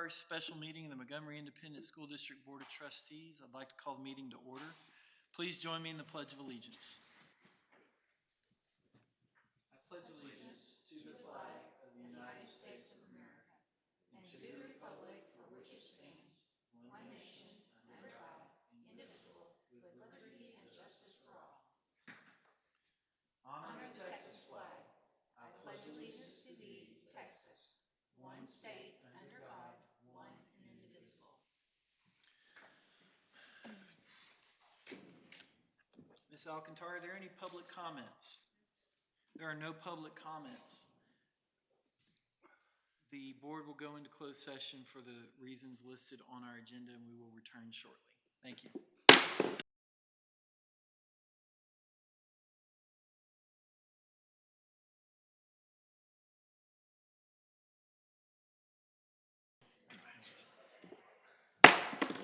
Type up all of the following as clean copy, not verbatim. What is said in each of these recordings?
first special meeting of the Montgomery Independent School District Board of Trustees. I'd like to call the meeting to order. Please join me in the Pledge of Allegiance. I pledge allegiance to the flag of the United States of America and to the republic for which it stands, one nation, under God, indivisible, with liberty and justice for all. Honor the Texas flag. I pledge allegiance to thee, Texas, one state, under God, one and indivisible. Ms. Alcantara, are there any public comments? There are no public comments. The board will go into closed session for the reasons listed on our agenda, and we will return shortly. Thank you.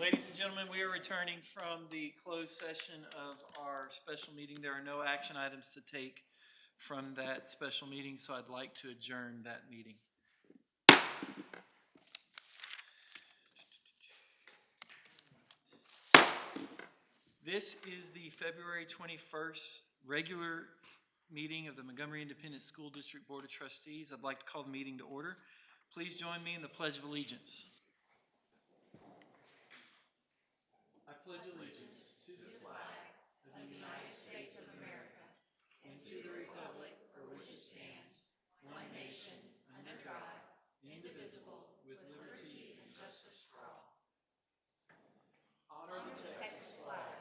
Ladies and gentlemen, we are returning from the closed session of our special meeting. There are no action items to take from that special meeting, so I'd like to adjourn that meeting. This is the February 21st regular meeting of the Montgomery Independent School District Board of Trustees. I'd like to call the meeting to order. Please join me in the Pledge of Allegiance. I pledge allegiance to the flag of the United States of America and to the republic for which it stands, one nation, under God, indivisible, with liberty and justice for all. Honor the Texas flag.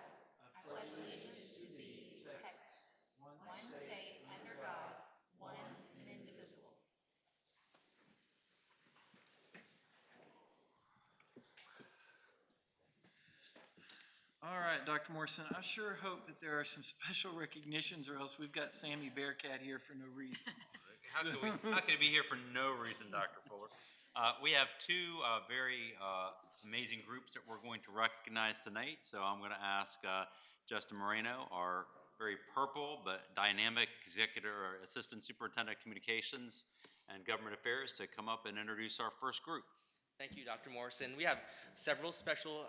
I pledge allegiance to thee, Texas, one state, under God, one and indivisible. All right, Dr. Morrison, I sure hope that there are some special recognitions, or else we've got Sammy Bearcat here for no reason. How could he be here for no reason, Dr. Fuller? We have two very amazing groups that we're going to recognize tonight. So I'm going to ask Justin Moreno, our very purple but dynamic executive or assistant superintendent of communications and government affairs, to come up and introduce our first group. Thank you, Dr. Morrison. We have several special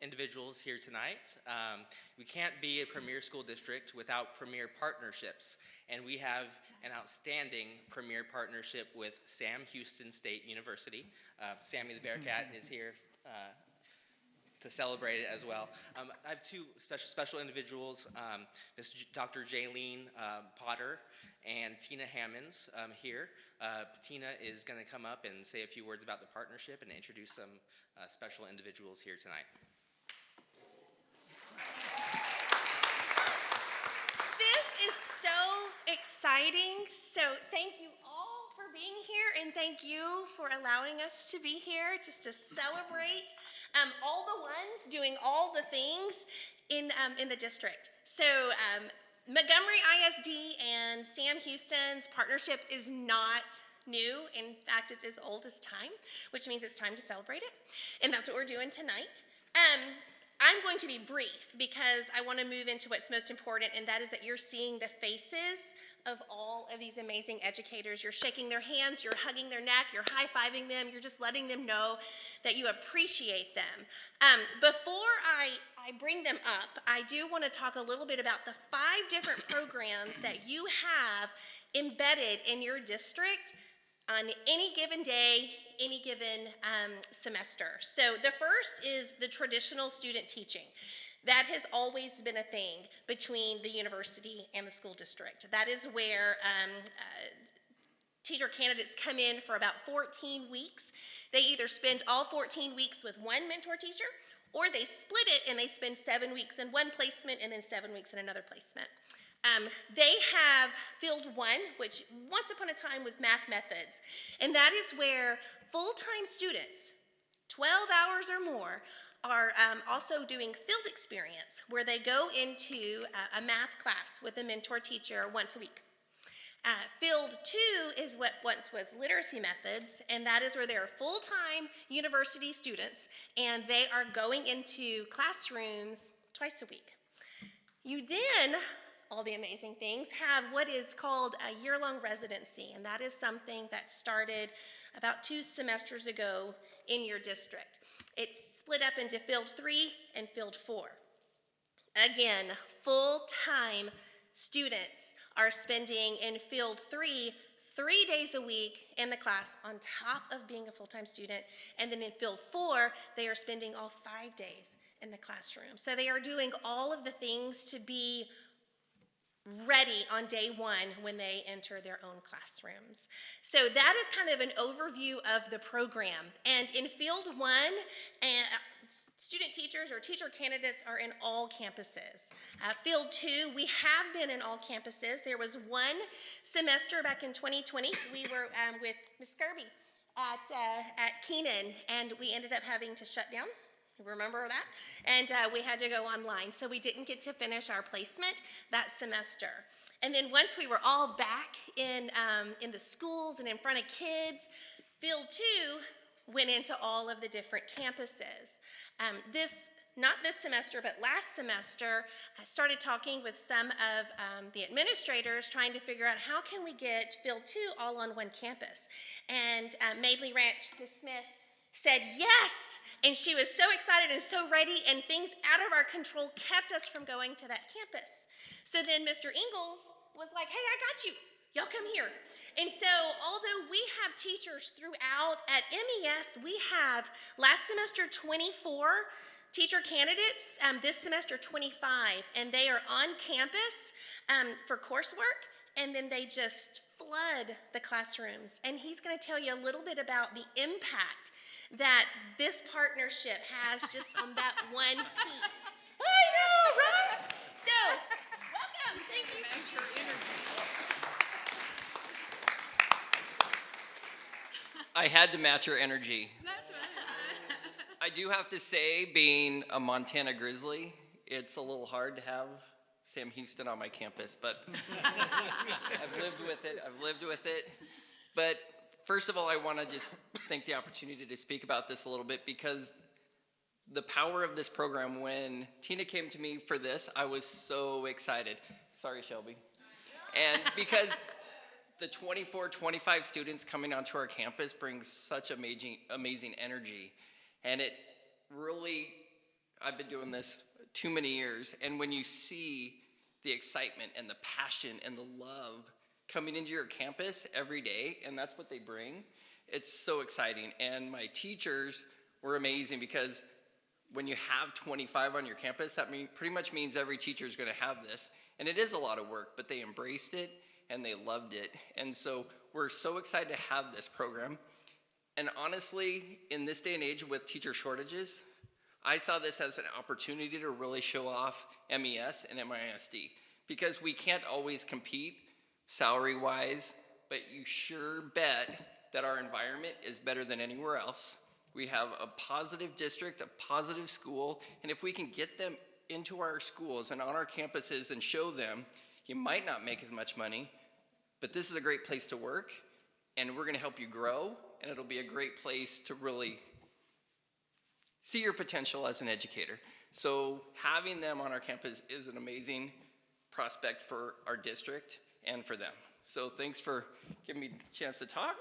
individuals here tonight. We can't be a premier school district without premier partnerships, and we have an outstanding premier partnership with Sam Houston State University. Sammy the Bearcat is here to celebrate it as well. I have two special individuals, Dr. Jaylene Potter and Tina Hammonds here. Tina is going to come up and say a few words about the partnership and introduce some special individuals here tonight. This is so exciting. So thank you all for being here, and thank you for allowing us to be here just to celebrate all the ones doing all the things in the district. So Montgomery ISD and Sam Houston's partnership is not new. In fact, it's as old as time, which means it's time to celebrate it. And that's what we're doing tonight. I'm going to be brief because I want to move into what's most important, and that is that you're seeing the faces of all of these amazing educators. You're shaking their hands, you're hugging their neck, you're high-fiving them, you're just letting them know that you appreciate them. Before I bring them up, I do want to talk a little bit about the 5 different programs that you have embedded in your district on any given day, any given semester. So the first is the traditional student teaching. That has always been a thing between the university and the school district. That is where teacher candidates come in for about 14 weeks. They either spend all 14 weeks with one mentor teacher, or they split it and they spend 7 weeks in one placement and then 7 weeks in another placement. They have Field 1, which once upon a time was math methods, and that is where full-time students, 12 hours or more, are also doing field experience, where they go into a math class with a mentor teacher once a week. Field 2 is what once was literacy methods, and that is where they are full-time university students, and they are going into classrooms twice a week. You then, all the amazing things, have what is called a year-long residency, and that is something that started about 2 semesters ago in your district. It's split up into Field 3 and Field 4. Again, full-time students are spending in Field 3 3 days a week in the class on top of being a full-time student. And then in Field 4, they are spending all 5 days in the classroom. So they are doing all of the things to be ready on day one when they enter their own classrooms. So that is kind of an overview of the program. And in Field 1, student teachers or teacher candidates are in all campuses. Field 2, we have been in all campuses. There was one semester back in 2020. We were with Ms. Kirby at Keenan, and we ended up having to shut down. Remember that? And we had to go online, so we didn't get to finish our placement that semester. And then once we were all back in the schools and in front of kids, Field 2 went into all of the different campuses. Not this semester, but last semester, I started talking with some of the administrators trying to figure out how can we get Field 2 all on one campus. And Madeley Ranch, Ms. Smith, said yes, and she was so excited and so ready, and things out of our control kept us from going to that campus. So then Mr. Ingalls was like, hey, I got you. Y'all come here. And so although we have teachers throughout at MES, we have last semester 24 teacher candidates, this semester 25, and they are on campus for coursework, and then they just flood the classrooms. And he's going to tell you a little bit about the impact that this partnership has just on that one piece. I know, right? So, welcome. Thank you. I had to match your energy. That's right. I do have to say, being a Montana Grizzly, it's a little hard to have Sam Houston on my campus, but I've lived with it. But first of all, I want to just take the opportunity to speak about this a little bit, because the power of this program, when Tina came to me for this, I was so excited. Sorry, Shelby. And because the 24, 25 students coming onto our campus brings such amazing energy. And it really, I've been doing this too many years, and when you see the excitement and the passion and the love coming into your campus every day, and that's what they bring, it's so exciting. And my teachers were amazing, because when you have 25 on your campus, that pretty much means every teacher is going to have this. And it is a lot of work, but they embraced it and they loved it. And so we're so excited to have this program. And honestly, in this day and age with teacher shortages, I saw this as an opportunity to really show off MES and MISD, because we can't always compete salary-wise, but you sure bet that our environment is better than anywhere else. We have a positive district, a positive school, and if we can get them into our schools and on our campuses and show them, you might not make as much money, but this is a great place to work, and we're gonna help you grow, and it'll be a great place to really see your potential as an educator. So having them on our campus is an amazing prospect for our district and for them. So thanks for giving me a chance to talk.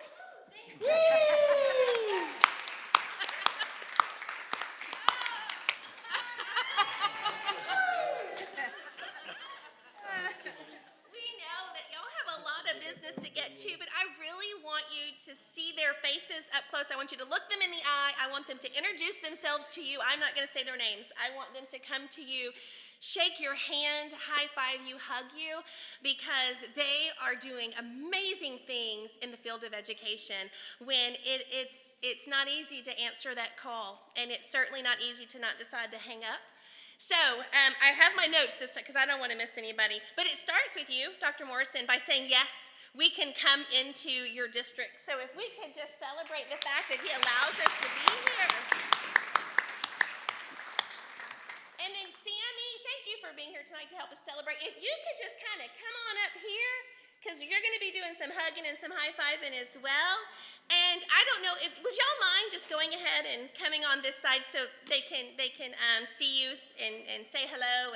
To get to, but I really want you to see their faces up close. I want you to look them in the eye. I want them to introduce themselves to you. I'm not going to say their names. I want them to come to you, shake your hand, high five you, hug you, because they are doing amazing things in the field of education when it's not easy to answer that call, and it's certainly not easy to not decide to hang up. So I have my notes this time because I don't want to miss anybody, but it starts with you, Dr. Morrison, by saying, yes, we can come into your district. So if we could just celebrate the fact that he allows us to be here. And then Sammy, thank you for being here tonight to help us celebrate. If you could just kind of come on up here, because you're going to be doing some hugging and some high-fiving as well. And I don't know, would y'all mind just going ahead and coming on this side so they can see you and say hello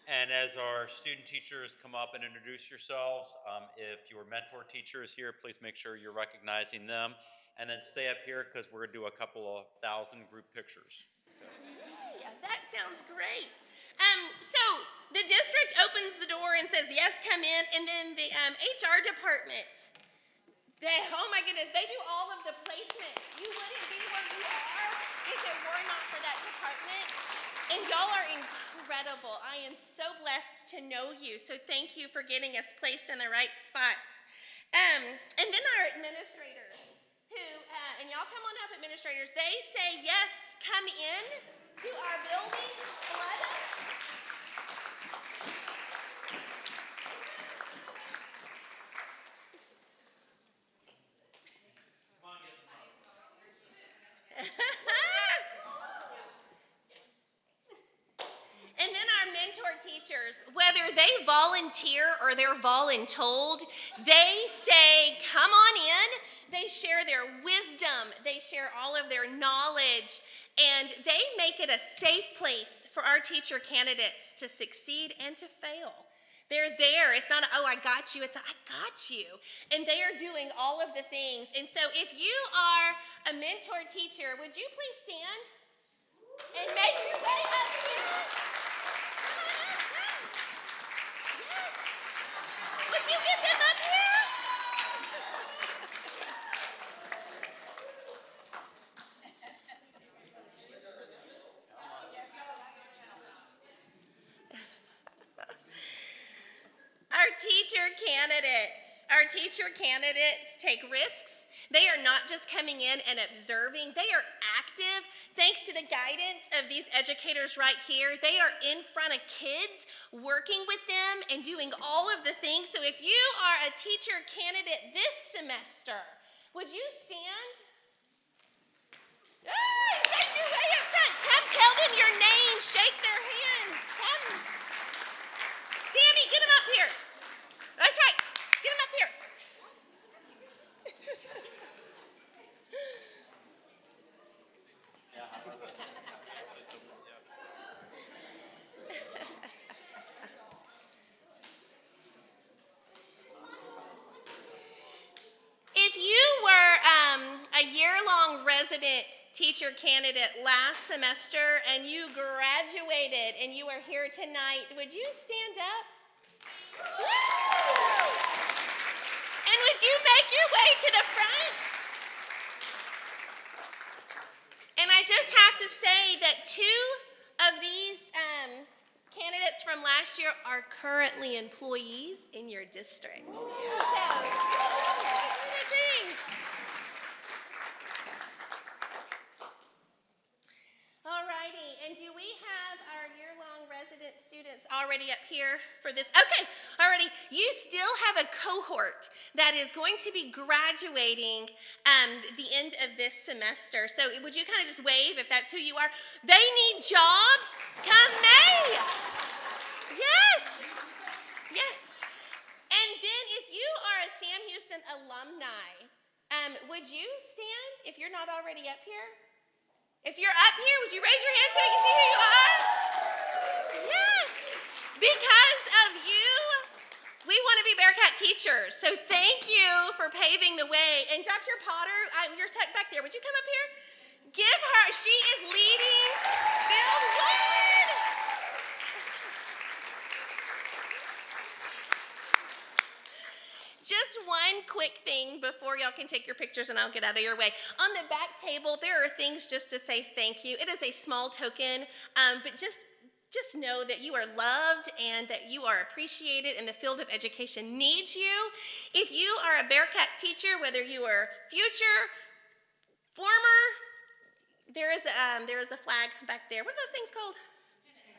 And as our student teachers come up and introduce yourselves, if your mentor teacher is here, please make sure you're recognizing them. and then stay up here because we're going to do a couple of 1,000 group pictures. Yeah, that sounds great. So the district opens the door and says, yes, come in, and then the HR department, oh my goodness, they do all of the placement. You wouldn't be where you are if it were not for that department. And y'all are incredible. I am so blessed to know you. So thank you for getting us placed in the right spots. And then our administrators, who, and y'all come on up, administrators, they say, yes, come in to our building, flood us. And then our mentor teachers, whether they volunteer or they're voluntold, they say, come on in. They share their wisdom. They share all of their knowledge. And they make it a safe place for our teacher candidates to succeed and to fail. They're there. It's not, oh, I got you. It's, I got you. And they are doing all of the things. And so if you are a mentor teacher, would you please stand and make your way up here? Yes. Would you get them up here? Our teacher candidates take risks. They are not just coming in and observing. They are active. Thanks to the guidance of these educators right here, they are in front of kids, working with them and doing all of the things. So if you are a teacher candidate this semester, would you stand? Make your way up front. Come tell them your name. Shake their hands. Come. Sammy, get them up here. That's right. Get them up here. If you were a year-long resident teacher candidate last semester and you graduated and you are here tonight, would you stand up? Woo! And would you make your way to the front? And I just have to say that two of these candidates from last year are currently employees in your district. So, things. All righty, and do we have our year-long resident students already up here for this? Okay, already. You still have a cohort that is going to be graduating the end of this semester. So would you kind of just wave if that's who you are? They need jobs come May. Yes, yes. And then if you are a Sam Houston alumni, would you stand if you're not already up here? If you're up here, would you raise your hand so I can see who you are? Yes. Because of you, we want to be Bearcat teachers. So thank you for paving the way. And Dr. Potter, you're tucked back there. Would you come up here? Give her, she is leading Build One. Just one quick thing before y'all can take your pictures and I'll get out of your way. On the back table, there are things just to say thank you. It is a small token, but just know that you are loved and that you are appreciated and the field of education needs you. If you are a Bearcat teacher, whether you are future, former, there is a flag back there. What are those things called?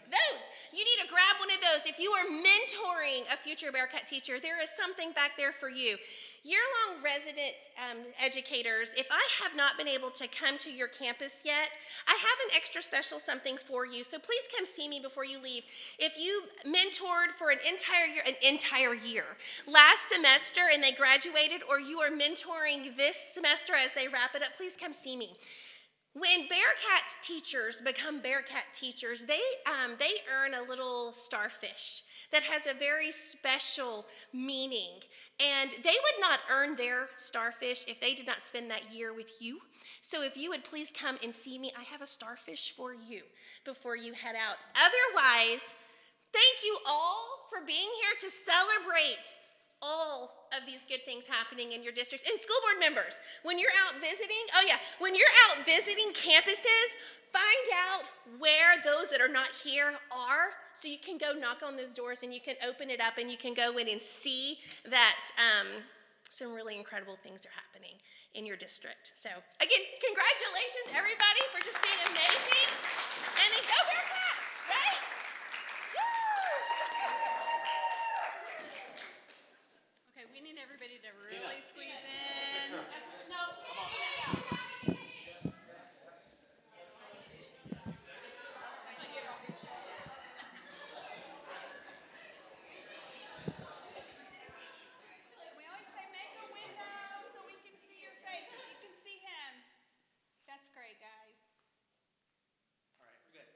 Those. You need to grab one of those. If you are mentoring a future Bearcat teacher, there is something back there for you. Year-long resident educators, if I have not been able to come to your campus yet, I have an extra special something for you. So please come see me before you leave. If you mentored for an entire year last semester and they graduated, or you are mentoring this semester as they wrap it up, please come see me. When Bearcat teachers become Bearcat teachers, they earn a little starfish that has a very special meaning. And they would not earn their starfish if they did not spend that year with you. So if you would please come and see me, I have a starfish for you before you head out. Otherwise, thank you all for being here to celebrate all of these good things happening in your districts. And school board members, when you're out visiting, when you're out visiting campuses, find out where those that are not here are, so you can go knock on those doors and you can open it up and you can go in and see that some really incredible things are happening in your district. So again, congratulations everybody for just being amazing. And then go Bearcats, right? Okay, we need everybody to really squeeze in. We always say make a window so we can see your face. If you can see him, that's great, guys. All right, we're good.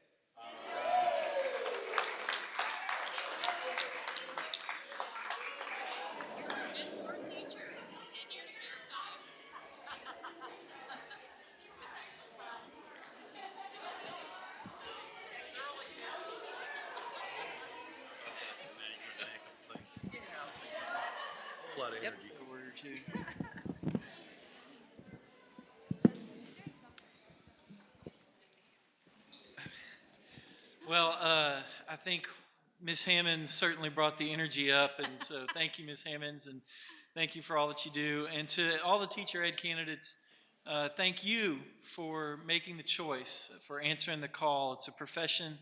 Mentor teacher in your spare time. A lot of energy quarter too. Well, I think Ms. Hammonds certainly brought the energy up, and so thank you, Ms. Hammonds, and thank you for all that you do. And to all the teacher ed candidates, thank you for making the choice, for answering the call. It's a profession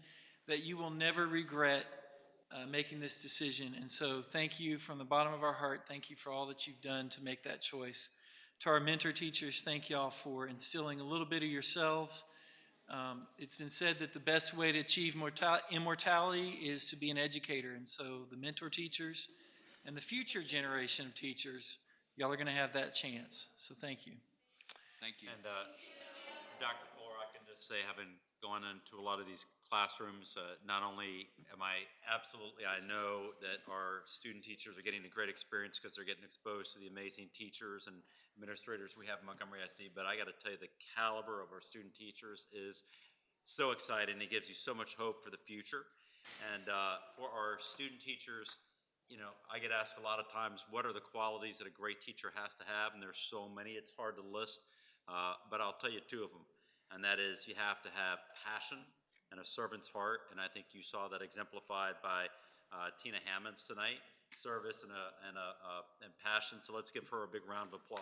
that you will never regret making this decision. And so thank you from the bottom of our heart. Thank you for all that you've done to make that choice. To our mentor teachers, thank y'all for instilling a little bit of yourselves. It's been said that the best way to achieve immortality is to be an educator. And so the mentor teachers and the future generation of teachers, y'all are going to have that chance. So thank you. Thank you. And Dr. Fuller, I can just say, having gone into a lot of these classrooms, not only am I know that our student teachers are getting a great experience because they're getting exposed to the amazing teachers and administrators we have in Montgomery ISD, but I got to tell you, the caliber of our student teachers is so exciting. It gives you so much hope for the future. And for our student teachers, you know, I get asked a lot of times, what are the qualities that a great teacher has to have? And there's so many, it's hard to list, but I'll tell you two of them. And that is, you have to have passion and a servant's heart. And I think you saw that exemplified by Tina Hammonds tonight, service and passion. So let's give her a big round of applause.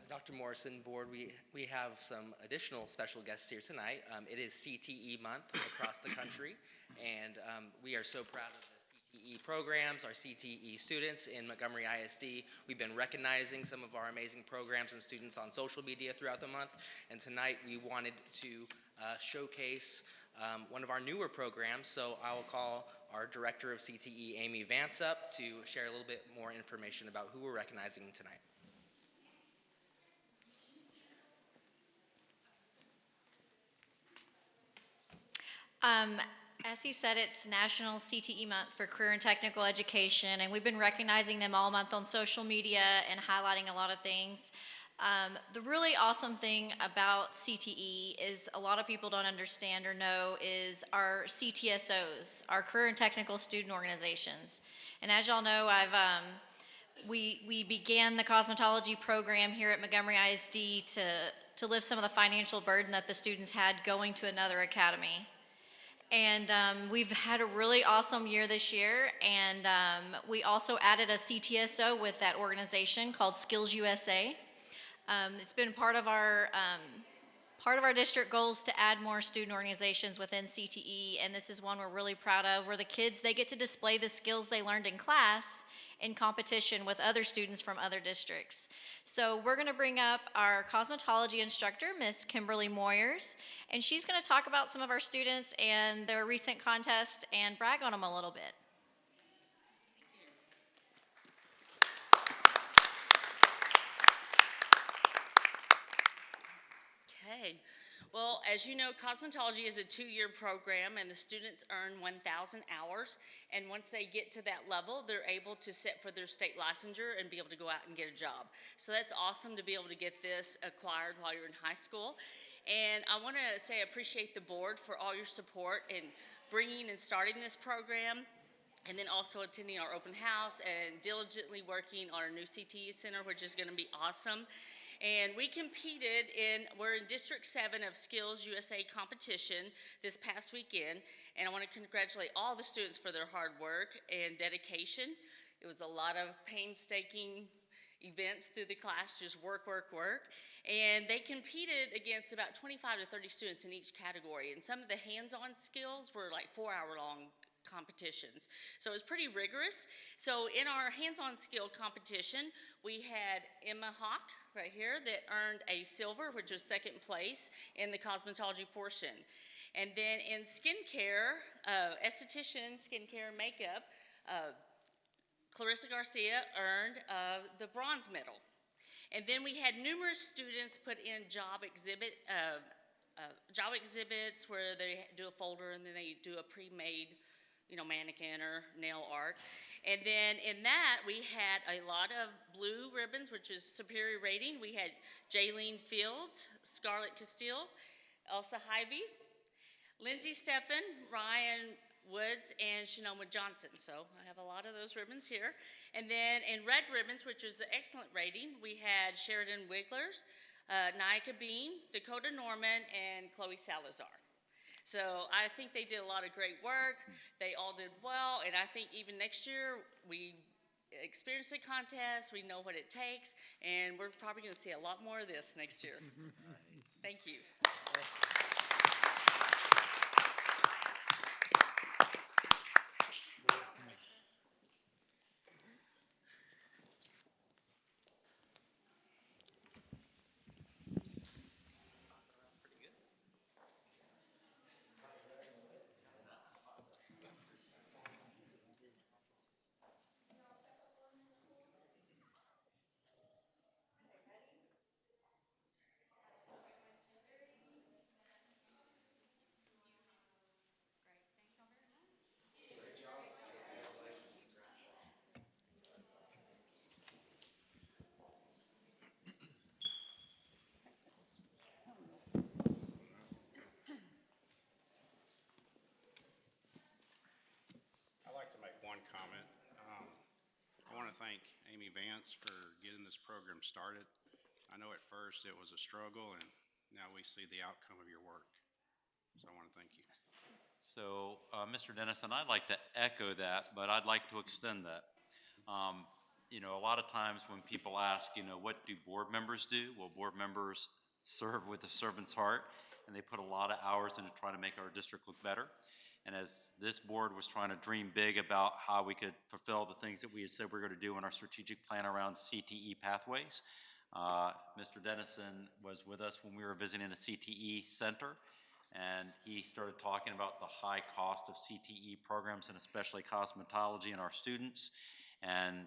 Dr. Morrison, board, we have some additional special guests here tonight. It is CTE month across the country, and we are so proud of the CTE programs, our CTE students in Montgomery ISD. We've been recognizing some of our amazing programs and students on social media throughout the month, and tonight we wanted to showcase one of our newer programs, so I will call our Director of CTE, Amy Vance, up to share a little bit more information about who we're recognizing tonight. As he said, it's National CTE Month for Career and Technical Education, and we've been recognizing them all month on social media and highlighting a lot of things. The really awesome thing about CTE is a lot of people don't understand or know is our CTSOs, our Career and Technical Student Organizations. And as y'all know, we began the cosmetology program here at Montgomery ISD to lift some of the financial burden that the students had going to another academy. And we've had a really awesome year this year, and we also added a CTSO with that organization called Skills USA. It's been part of our district goals to add more student organizations within CTE, and this is one we're really proud of, where the kids, they get to display the skills they learned in class in competition with other students from other districts. So we're gonna bring up our cosmetology instructor, Miss Kimberly Moyers, and she's gonna talk about some of our students and their recent contest and brag on them a little bit. Okay. Well, as you know, cosmetology is a 2-year program, and the students earn 1,000 hours. And once they get to that level, they're able to sit for their state licensure and be able to go out and get a job. So that's awesome to be able to get this acquired while you're in high school. And I want to say I appreciate the board for all your support in bringing and starting this program, and then also attending our open house and diligently working on our new CTE center, which is going to be awesome. And we competed we're in District 7 of Skills USA competition this past weekend. And I want to congratulate all the students for their hard work and dedication. It was a lot of painstaking events through the class, just work, work, work. And they competed against about 25 to 30 students in each category. And some of the hands-on skills were like 4-hour-long competitions. So it was pretty rigorous. So in our hands-on skill competition, we had Emma Hawk right here that earned a silver, which was second place in the cosmetology portion. And then in skincare, esthetician, skincare, makeup, Clarissa Garcia earned the bronze medal. And then we had numerous students put in job exhibits where they do a folder and then they do a pre-made, mannequin or nail art. And then in that, we had a lot of blue ribbons, which is superior rating. We had Jaylene Fields, Scarlett Castile, Elsa Hybe, Lindsay Steffen, Ryan Woods, and Shanoma Johnson. So I have a lot of those ribbons here. And then in red ribbons, which was the excellent rating, we had Sheridan Wigglers, Nika Bean, Dakota Norman, and Chloe Salazar. So I think they did a lot of great work. They all did well, and I think even next year we experience the contest, we know what it takes, and we're probably going to see a lot more of this next year. Thank you. I'd like to make one comment. I want to thank Amy Vance for getting this program started. I know at first it was a struggle, and now we see the outcome of your work. So I want to thank you. So, Mr. Dennison, I'd like to echo that, but I'd like to extend that. A lot of times when people ask, what do board members do? Well, board members serve with a servant's heart, and they put a lot of hours into trying to make our district look better. And as this board was trying to dream big about how we could fulfill the things that we had said we were going to do in our strategic plan around CTE pathways, Mr. Dennison was with us when we were visiting a CTE center, and he started talking about the high cost of CTE programs and especially cosmetology in our students. And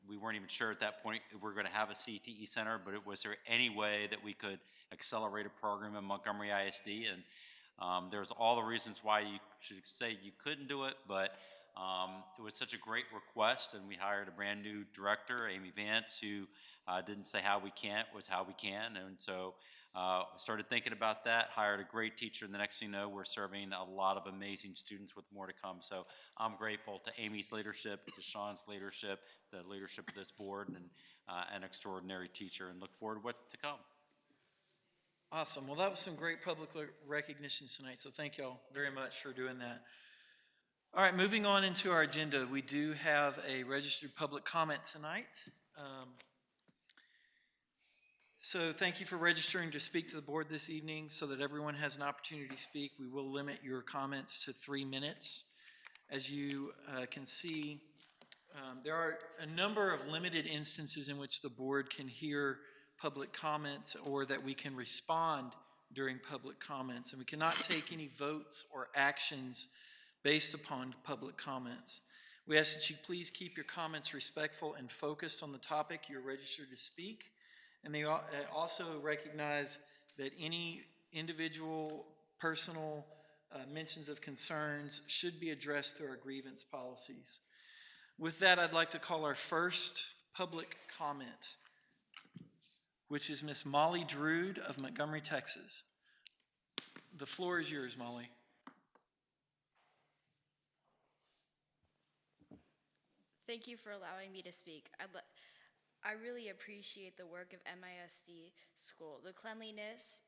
we weren't even sure at that point if we were going to have a CTE center, but was there any way that we could accelerate a program in Montgomery ISD? And there's all the reasons why you should say you couldn't do it, but it was such a great request, and we hired a brand new director, Amy Vance, who didn't say how we can't, was how we can. And so started thinking about that, hired a great teacher, and the next thing you know, we're serving a lot of amazing students with more to come. So I'm grateful to Amy's leadership, to Sean's leadership, the leadership of this board, and an extraordinary teacher, and look forward to what's to come. Awesome. Well, that was some great public recognitions tonight, so thank y'all very much for doing that. All right, moving on into our agenda, we do have a registered public comment tonight. So thank you for registering to speak to the board this evening so that everyone has an opportunity to speak. We will limit your comments to 3 minutes. As you can see, there are a number of limited instances in which the board can hear public comments or that we can respond during public comments, and we cannot take any votes or actions based upon public comments. We ask that you please keep your comments respectful and focused on the topic you're registered to speak. And they also recognize that any individual personal mentions of concerns should be addressed through our grievance policies. With that, I'd like to call our first public comment, which is Miss Molly Drude of Montgomery, Texas. The floor is yours, Molly. Thank you for allowing me to speak. I really appreciate the work of MISD school. The cleanliness,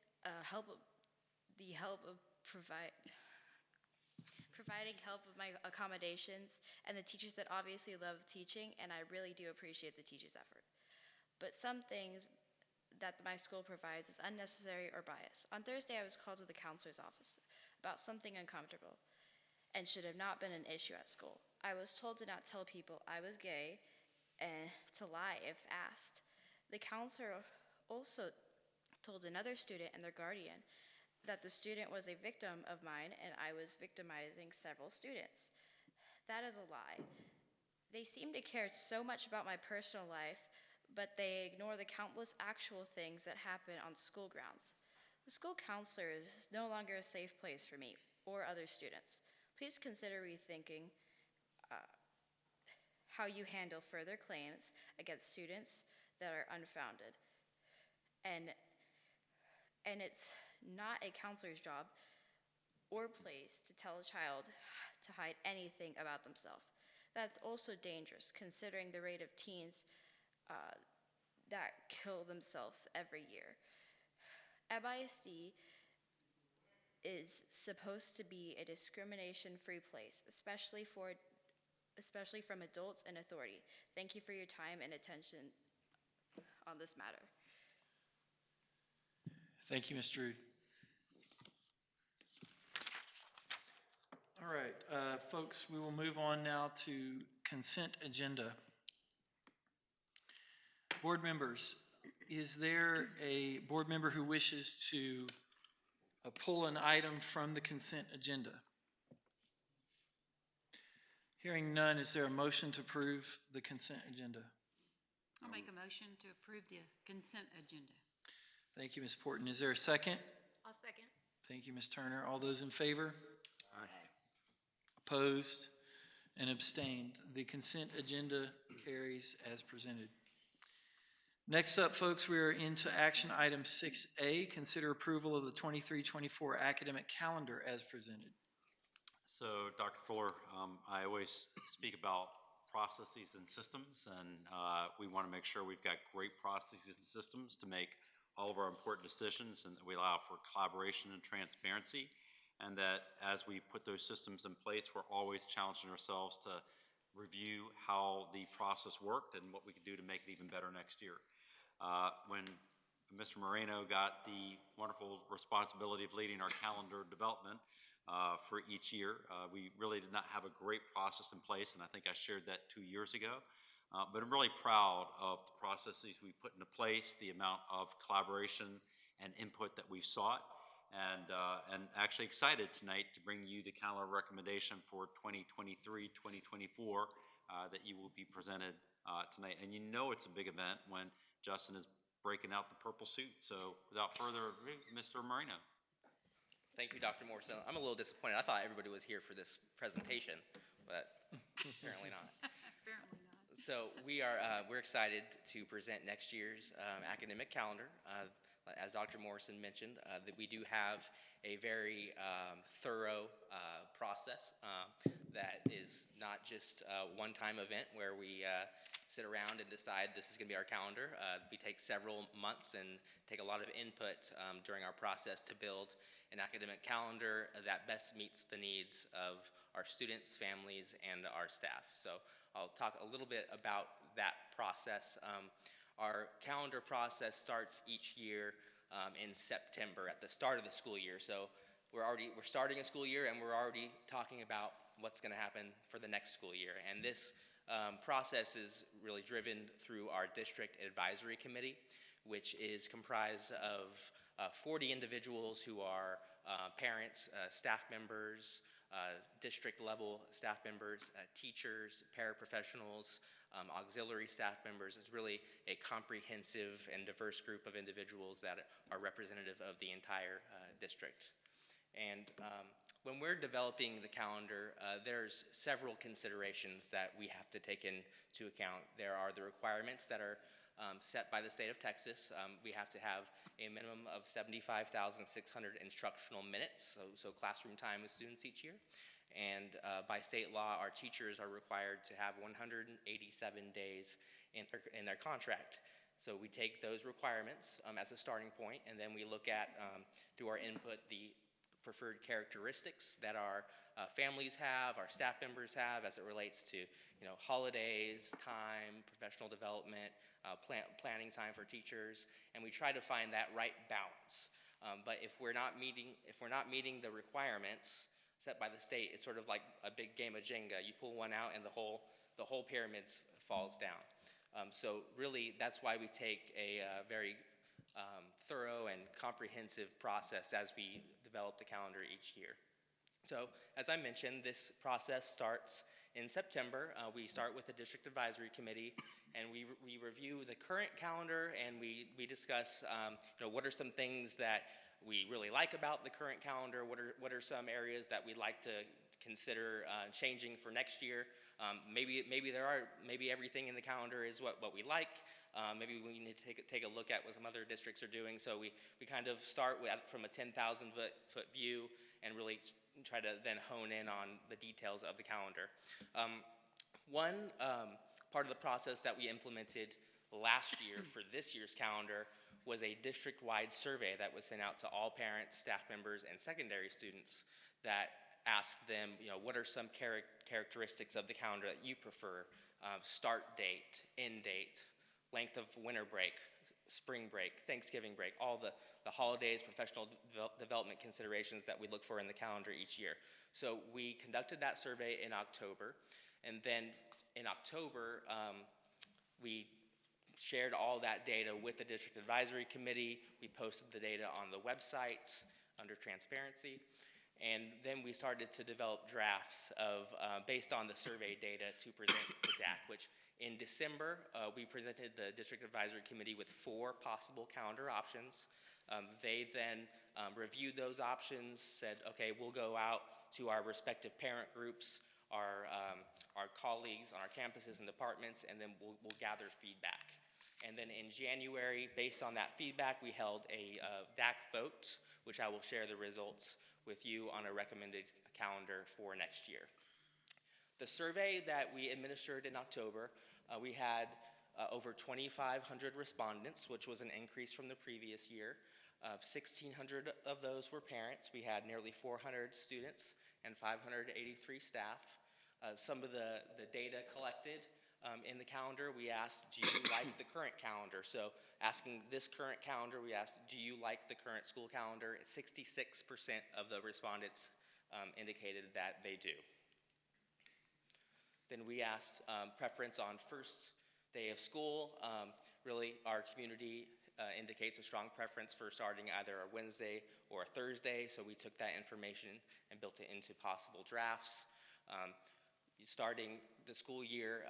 providing help of my accommodations, and the teachers that obviously love teaching, and I really do appreciate the teachers' effort. But some things that my school provides is unnecessary or biased. On Thursday, I was called to the counselor's office about something uncomfortable and should have not been an issue at school. I was told to not tell people I was gay and to lie if asked. The counselor also told another student and their guardian that the student was a victim of mine and I was victimizing several students. That is a lie. They seem to care so much about my personal life, but they ignore the countless actual things that happen on school grounds. The school counselor is no longer a safe place for me or other students. Please consider rethinking how you handle further claims against students that are unfounded. And it's not a counselor's job or place to tell a child to hide anything about themselves. That's also dangerous considering the rate of teens that kill themselves every year. MISD is supposed to be a discrimination-free place, especially from adults and authority. Thank you for your time and attention on this matter. Thank you, Ms. Drude. All right, folks, we will move on now to consent agenda. Board members, is there a board member who wishes to pull an item from the consent agenda? Hearing none, is there a motion to approve the consent agenda? I'll make a motion to approve the consent agenda. Thank you, Ms. Porton. Is there a second? I'll second. Thank you, Ms. Turner. All those in favor? Aye. Opposed and abstained. The consent agenda carries as presented. Next up, folks, we are into action item 6A, consider approval of the 23-24 academic calendar as presented. So, Dr. Fuller, I always speak about processes and systems, and we want to make sure we've got great processes and systems to make all of our important decisions, and that we allow for collaboration and transparency, and that as we put those systems in place, we're always challenging ourselves to review how the process worked and what we can do to make it even better next year. When Mr. Moreno got the wonderful responsibility of leading our calendar development for each year, we really did not have a great process in place, and I think I shared that 2 years ago. But I'm really proud of the processes we put into place, the amount of collaboration and input that we've sought, and actually excited tonight to bring you the calendar recommendation for 2023-2024 that you will be presented tonight. And you know it's a big event when Justin is breaking out the purple suit. So without further ado, Mr. Moreno. Thank you, Dr. Morrison. I'm a little disappointed. I thought everybody was here for this presentation, but apparently not. Apparently not. So we're excited to present next year's academic calendar. As Dr. Morrison mentioned, that we do have a very thorough process that is not just a one-time event where we sit around and decide this is going to be our calendar. We take several months and take a lot of input during our process to build an academic calendar that best meets the needs of our students, families, and our staff. So I'll talk a little bit about that process. Our calendar process starts each year in September at the start of the school year. So we're starting a school year and we're already talking about what's going to happen for the next school year. And this process is really driven through our district advisory committee, which is comprised of 40 individuals who are parents, staff members, district level staff members, teachers, paraprofessionals, auxiliary staff members. It's really a comprehensive and diverse group of individuals that are representative of the entire district. And when we're developing the calendar, there's several considerations that we have to take into account. There are the requirements that are set by the state of Texas. We have to have a minimum of 75,600 instructional minutes, so classroom time with students each year. And by state law, our teachers are required to have 187 days in their contract. So we take those requirements as a starting point, and then we look at, through our input, the preferred characteristics that our families have, our staff members have, as it relates to holidays, time, professional development, planning time for teachers, and we try to find that right balance. But if we're not meeting the requirements set by the state, it's sort of like a big game of Jenga. You pull one out, and the whole pyramid falls down. So really, that's why we take a very thorough and comprehensive process as we develop the calendar each year. So, as I mentioned, this process starts in September. We start with the District Advisory Committee, and we review the current calendar, and we discuss what are some things that we really like about the current calendar, what are some areas that we'd like to consider changing for next year. Maybe everything in the calendar is what we like. Maybe we need to take a look at what some other districts are doing. So we kind of start from a 10,000 foot view and really try to then hone in on the details of the calendar. One part of the process that we implemented last year for this year's calendar was a district-wide survey that was sent out to all parents, staff members, and secondary students that asked them, what are some characteristics of the calendar that you prefer? Start date, end date, length of winter break, spring break, Thanksgiving break, all the holidays, professional development considerations that we look for in the calendar each year. So we conducted that survey in October, and then in October, we shared all that data with the District Advisory Committee. We posted the data on the website under transparency. And then we started to develop drafts based on the survey data to present to DAC, which in December, we presented the District Advisory Committee with 4 possible calendar options. They then reviewed those options, said, okay, we'll go out to our respective parent groups, our colleagues on our campuses and departments, and then we'll gather feedback. And then in January, based on that feedback, we held a DAC vote, which I will share the results with you on a recommended calendar for next year. The survey that we administered in October, we had over 2,500 respondents, which was an increase from the previous year. 1,600 of those were parents. We had nearly 400 students and 583 staff. Some of the data collected in the calendar, we asked, do you like the current calendar? So asking this current calendar, we asked, do you like the current school calendar? 66% of the respondents indicated that they do. Then we asked preference on first day of school. Really, our community indicates a strong preference for starting either a Wednesday or a Thursday, so we took that information and built it into possible drafts. Starting the school year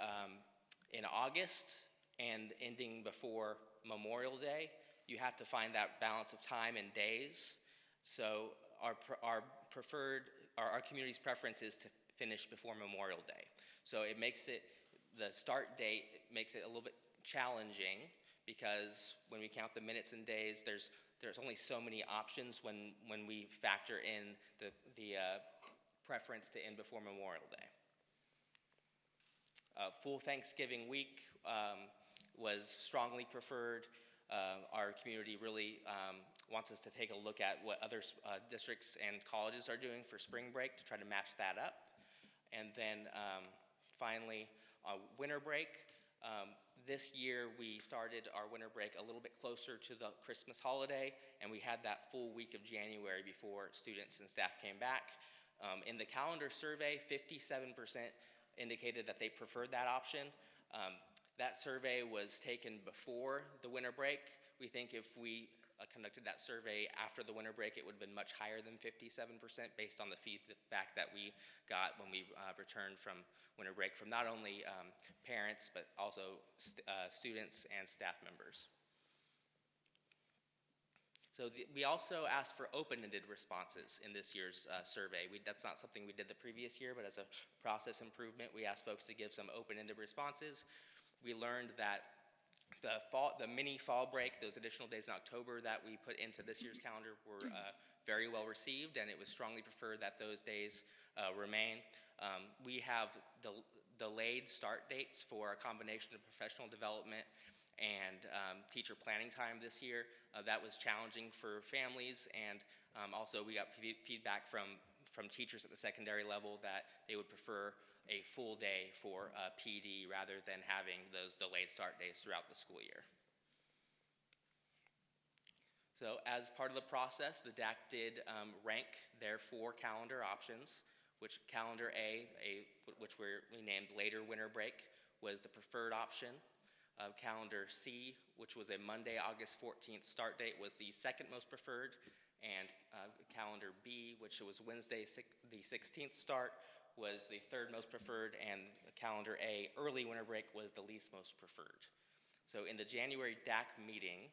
in August and ending before Memorial Day, you have to find that balance of time and days. So our community's preference is to finish before Memorial Day. So it makes it, the start date makes it a little bit challenging because when we count the minutes and days, there's only so many options when we factor in the preference to end before Memorial Day. Full Thanksgiving week was strongly preferred. Our community really wants us to take a look at what other districts and colleges are doing for spring break to try to match that up. And then finally, winter break. This year we started our winter break a little bit closer to the Christmas holiday, and we had that full week of January before students and staff came back. In the calendar survey, 57% indicated that they preferred that option. That survey was taken before the winter break. We think if we conducted that survey after the winter break, it would have been much higher than 57% based on the feedback that we got when we returned from winter break from not only parents, but also students and staff members. So we also asked for open-ended responses in this year's survey. That's not something we did the previous year, but as a process improvement, we asked folks to give some open-ended responses. We learned that the mini fall break, those additional days in October that we put into this year's calendar were very well received, and it was strongly preferred that those days remain. We have delayed start dates for a combination of professional development and teacher planning time this year. That was challenging for families, and also we got feedback from teachers at the secondary level that they would prefer a full day for PD rather than having those delayed start days throughout the school year. So as part of the process, the DAC did rank their 4 calendar options, which calendar A, which we named later winter break, was the preferred option. Calendar C, which was a Monday, August 14th start date, was the second most preferred, and calendar B, which was Wednesday, the 16th start, was the third most preferred, and calendar A, early winter break, was the least most preferred. So in the January DAC meeting,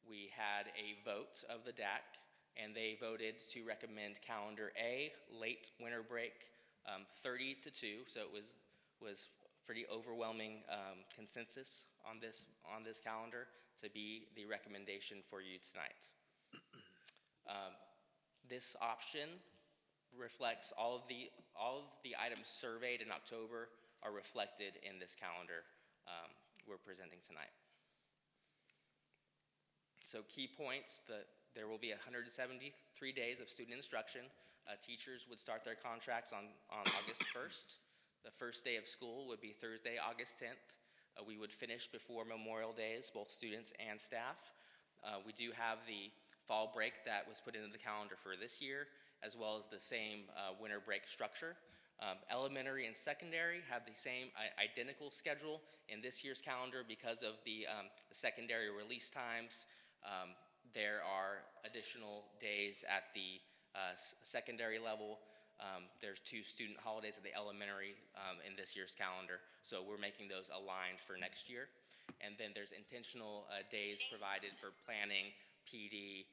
we had a vote of the DAC, and they voted to recommend calendar A, late winter break, 30-2, so it was pretty overwhelming consensus on this calendar to be the recommendation for you tonight. This option reflects all of the items surveyed in October are reflected in this calendar we're presenting tonight. So key points, there will be 173 days of student instruction. Teachers would start their contracts on August 1st. The first day of school would be Thursday, August 10th. We would finish before Memorial Days, both students and staff. We do have the fall break that was put into the calendar for this year, as well as the same winter break structure. Elementary and secondary have the same identical schedule in this year's calendar because of the secondary release times. There are additional days at the secondary level. There's 2 student holidays at the elementary in this year's calendar, so we're making those aligned for next year. And then there's intentional days provided for planning, PD,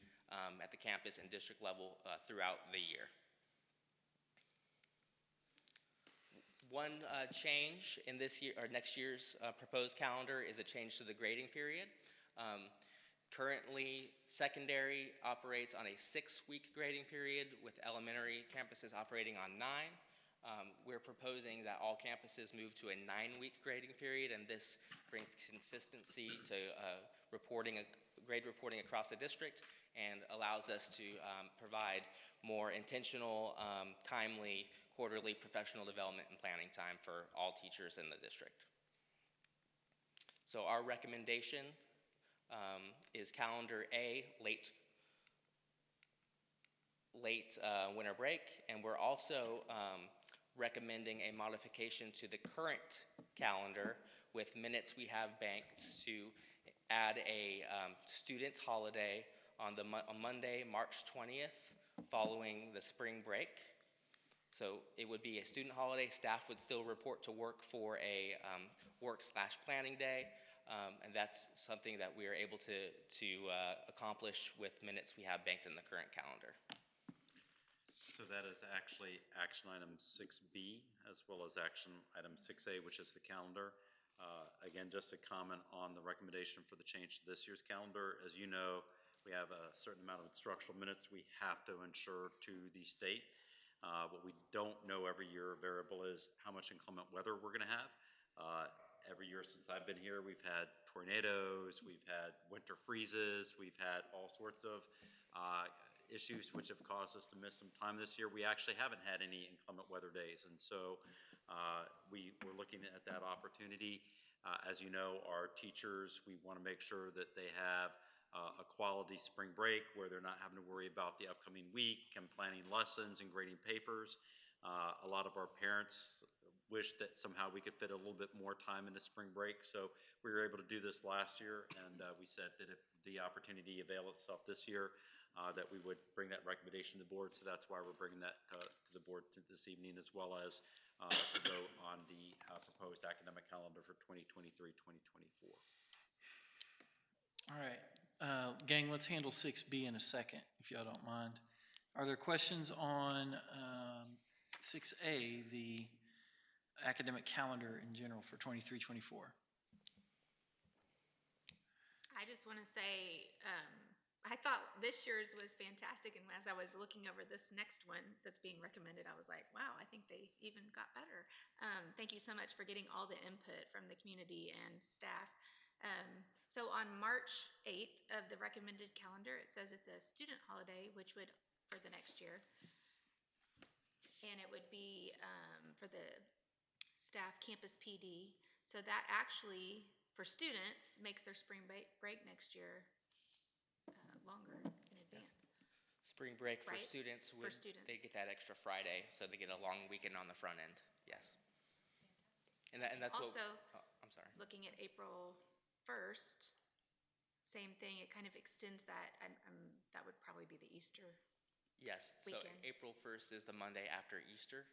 at the campus and district level throughout the year. One change in this year or next year's proposed calendar is a change to the grading period. Currently, secondary operates on a 6-week grading period, with elementary campuses operating on 9. We're proposing that all campuses move to a 9-week grading period, and this brings consistency to grade reporting across the district and allows us to provide more intentional, timely, quarterly professional development and planning time for all teachers in the district. So our recommendation is calendar A, late winter break, and we're also recommending a modification to the current calendar with minutes we have banked to add a student holiday on Monday, March 20th, following the spring break. So it would be a student holiday. Staff would still report to work for a work/planning day. And that's something that we are able to accomplish with minutes we have banked in the current calendar. So that is actually action item 6B as well as action item 6A, which is the calendar. Again, just a comment on the recommendation for the change to this year's calendar. As you know, we have a certain amount of instructional minutes we have to ensure to the state. What we don't know every year variable is how much inclement weather we're going to have. Every year since I've been here, we've had tornadoes, we've had winter freezes, we've had all sorts of issues which have caused us to miss some time this year. We actually haven't had any inclement weather days, and so we're looking at that opportunity. As you know, our teachers, we want to make sure that they have a quality spring break where they're not having to worry about the upcoming week and planning lessons and grading papers. A lot of our parents wish that somehow we could fit a little bit more time into spring break, so we were able to do this last year, and we said that if the opportunity avail itself this year, that we would bring that recommendation to the board. So that's why we're bringing that to the board this evening, as well as to vote on the proposed academic calendar for 2023-2024. All right, gang, let's handle 6B in a second, if y'all don't mind. Are there questions on 6A, the academic calendar in general for 23-24? I just want to say, I thought this year's was fantastic, and as I was looking over this next one that's being recommended, I was like, wow, I think they even got better. Thank you so much for getting all the input from the community and staff. So on March 8th of the recommended calendar, it says it's a student holiday, which would, for the next year, and it would be for the staff campus PD. So that actually, for students, makes their spring break next year longer in advance. Spring break for Right? students, For students. they get that extra Friday, so they get a long weekend on the front end, yes. And that's Also, what, I'm sorry. looking at April 1st, same thing, it kind of extends that, that would probably be the Easter. Yes, so Weekend. April 1st is the Monday after Easter,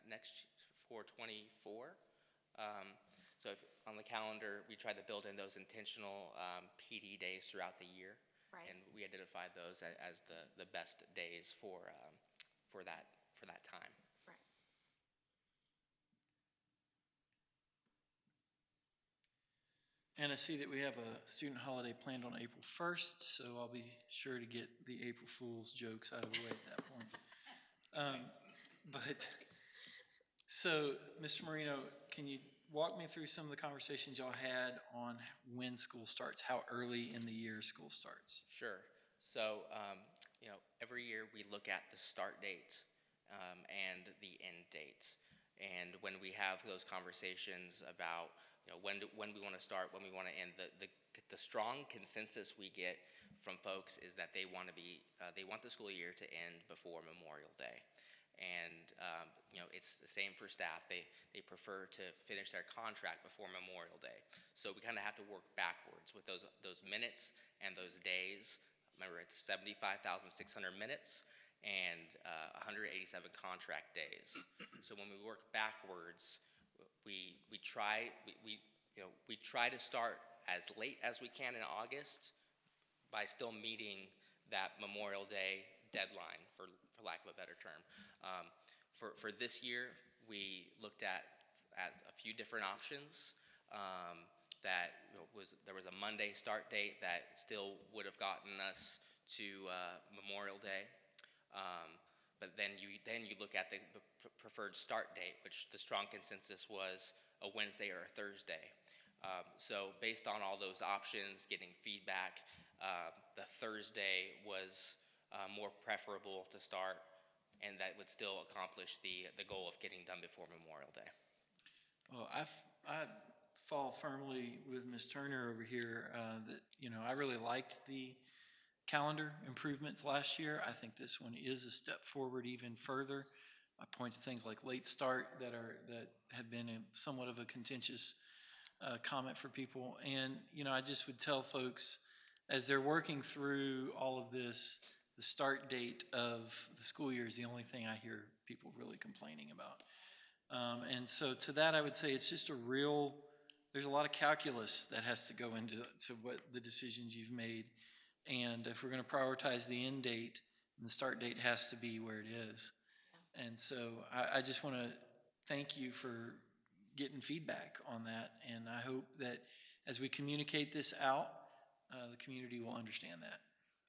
next for 24. So if, on the calendar, we try to build in those intentional PD days throughout the year. Right. And we identified those as the best days for that time. Right. And I see that we have a student holiday planned on April 1st, so I'll be sure to get the April Fool's jokes out of the way at that point. So, Mr. Marino, can you walk me through some of the conversations y'all had on when school starts, how early in the year school starts? Sure. So, every year we look at the start date and the end date. And when we have those conversations about, when we want to start, when we want to end, the strong consensus we get from folks is that they want the school year to end before Memorial Day. And, it's the same for staff. They prefer to finish their contract before Memorial Day. So we kind of have to work backwards with those minutes and those days. Remember, it's 75,600 minutes and 187 contract days. So when we work backwards, we try to start as late as we can in August by still meeting that Memorial Day deadline, for lack of a better term. For this year, we looked at a few different options. There was a Monday start date that still would have gotten us to Memorial Day. But then you look at the preferred start date, which the strong consensus was a Wednesday or a Thursday. So based on all those options, getting feedback, the Thursday was more preferable to start, and that would still accomplish the goal of getting done before Memorial Day. Well, I fall firmly with Ms. Turner over here that, I really liked the calendar improvements last year. I think this one is a step forward even further. I point to things like late start that have been somewhat of a contentious comment for people. And, I just would tell folks, as they're working through all of this, the start date of the school year is the only thing I hear people really complaining about. And so to that, I would say it's just there's a lot of calculus that has to go into what the decisions you've made. And if we're going to prioritize the end date, the start date has to be where it is. And so I just want to thank you for getting feedback on that. And I hope that as we communicate this out, the community will understand that.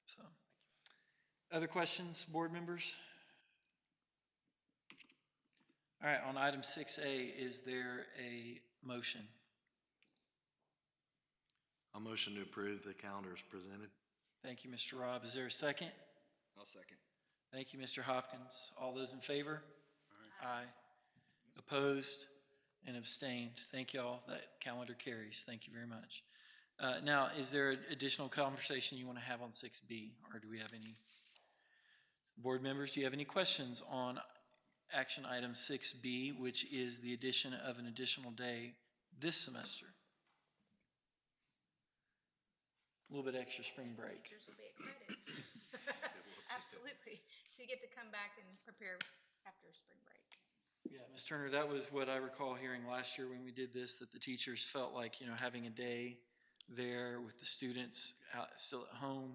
So, other questions, board members? All right, on item 6A, is there a motion? I'll motion to approve the calendar as presented. Thank you, Mr. Robb. Is there a second? I'll second. Thank you, Mr. Hopkins. All those in favor? Aye. Opposed and abstained? Thank you all. That calendar carries. Thank you very much. Now, is there additional conversation you want to have on 6B, or do we have any? Board members, do you have any questions on action item 6B, which is the addition of an additional day this semester? little bit extra spring break. Teachers will be excited. Absolutely, to get to come back and prepare after spring break. Yeah, Ms. Turner, that was what I recall hearing last year when we did this, that the teachers felt like, having a day there with the students out, still at home,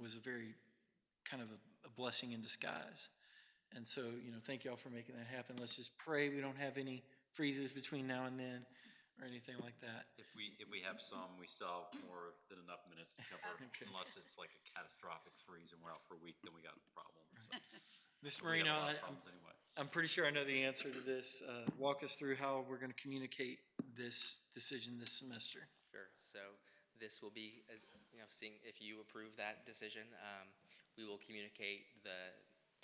was a very kind of a blessing in disguise. And so, thank y'all for making that happen. Let's just pray we don't have any freezes between now and then or anything like that. If we have some, we still have more than enough minutes to cover, Okay. unless it's like a catastrophic freeze and we're out for a week, then we got a problem. So. Ms. We have Marino, a lot of problems anyway. I'm pretty sure I know the answer to this. Walk us through how we're going to communicate this decision this semester. Sure. So this will be, as seeing if you approve that decision, we will communicate the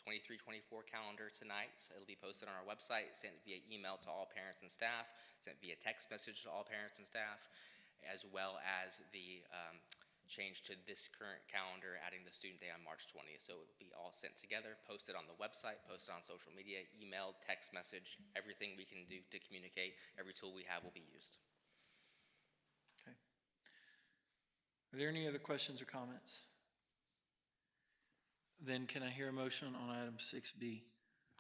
23-24 calendar tonight. So it'll be posted on our website, sent via email to all parents and staff, sent via text message to all parents and staff, as well as the change to this current calendar, adding the student day on March 20th. So it will be all sent together, posted on the website, posted on social media, email, text message, everything we can do to communicate. Every tool we have will be used. Okay. Are there any other questions or comments? Then can I hear a motion on item 6B?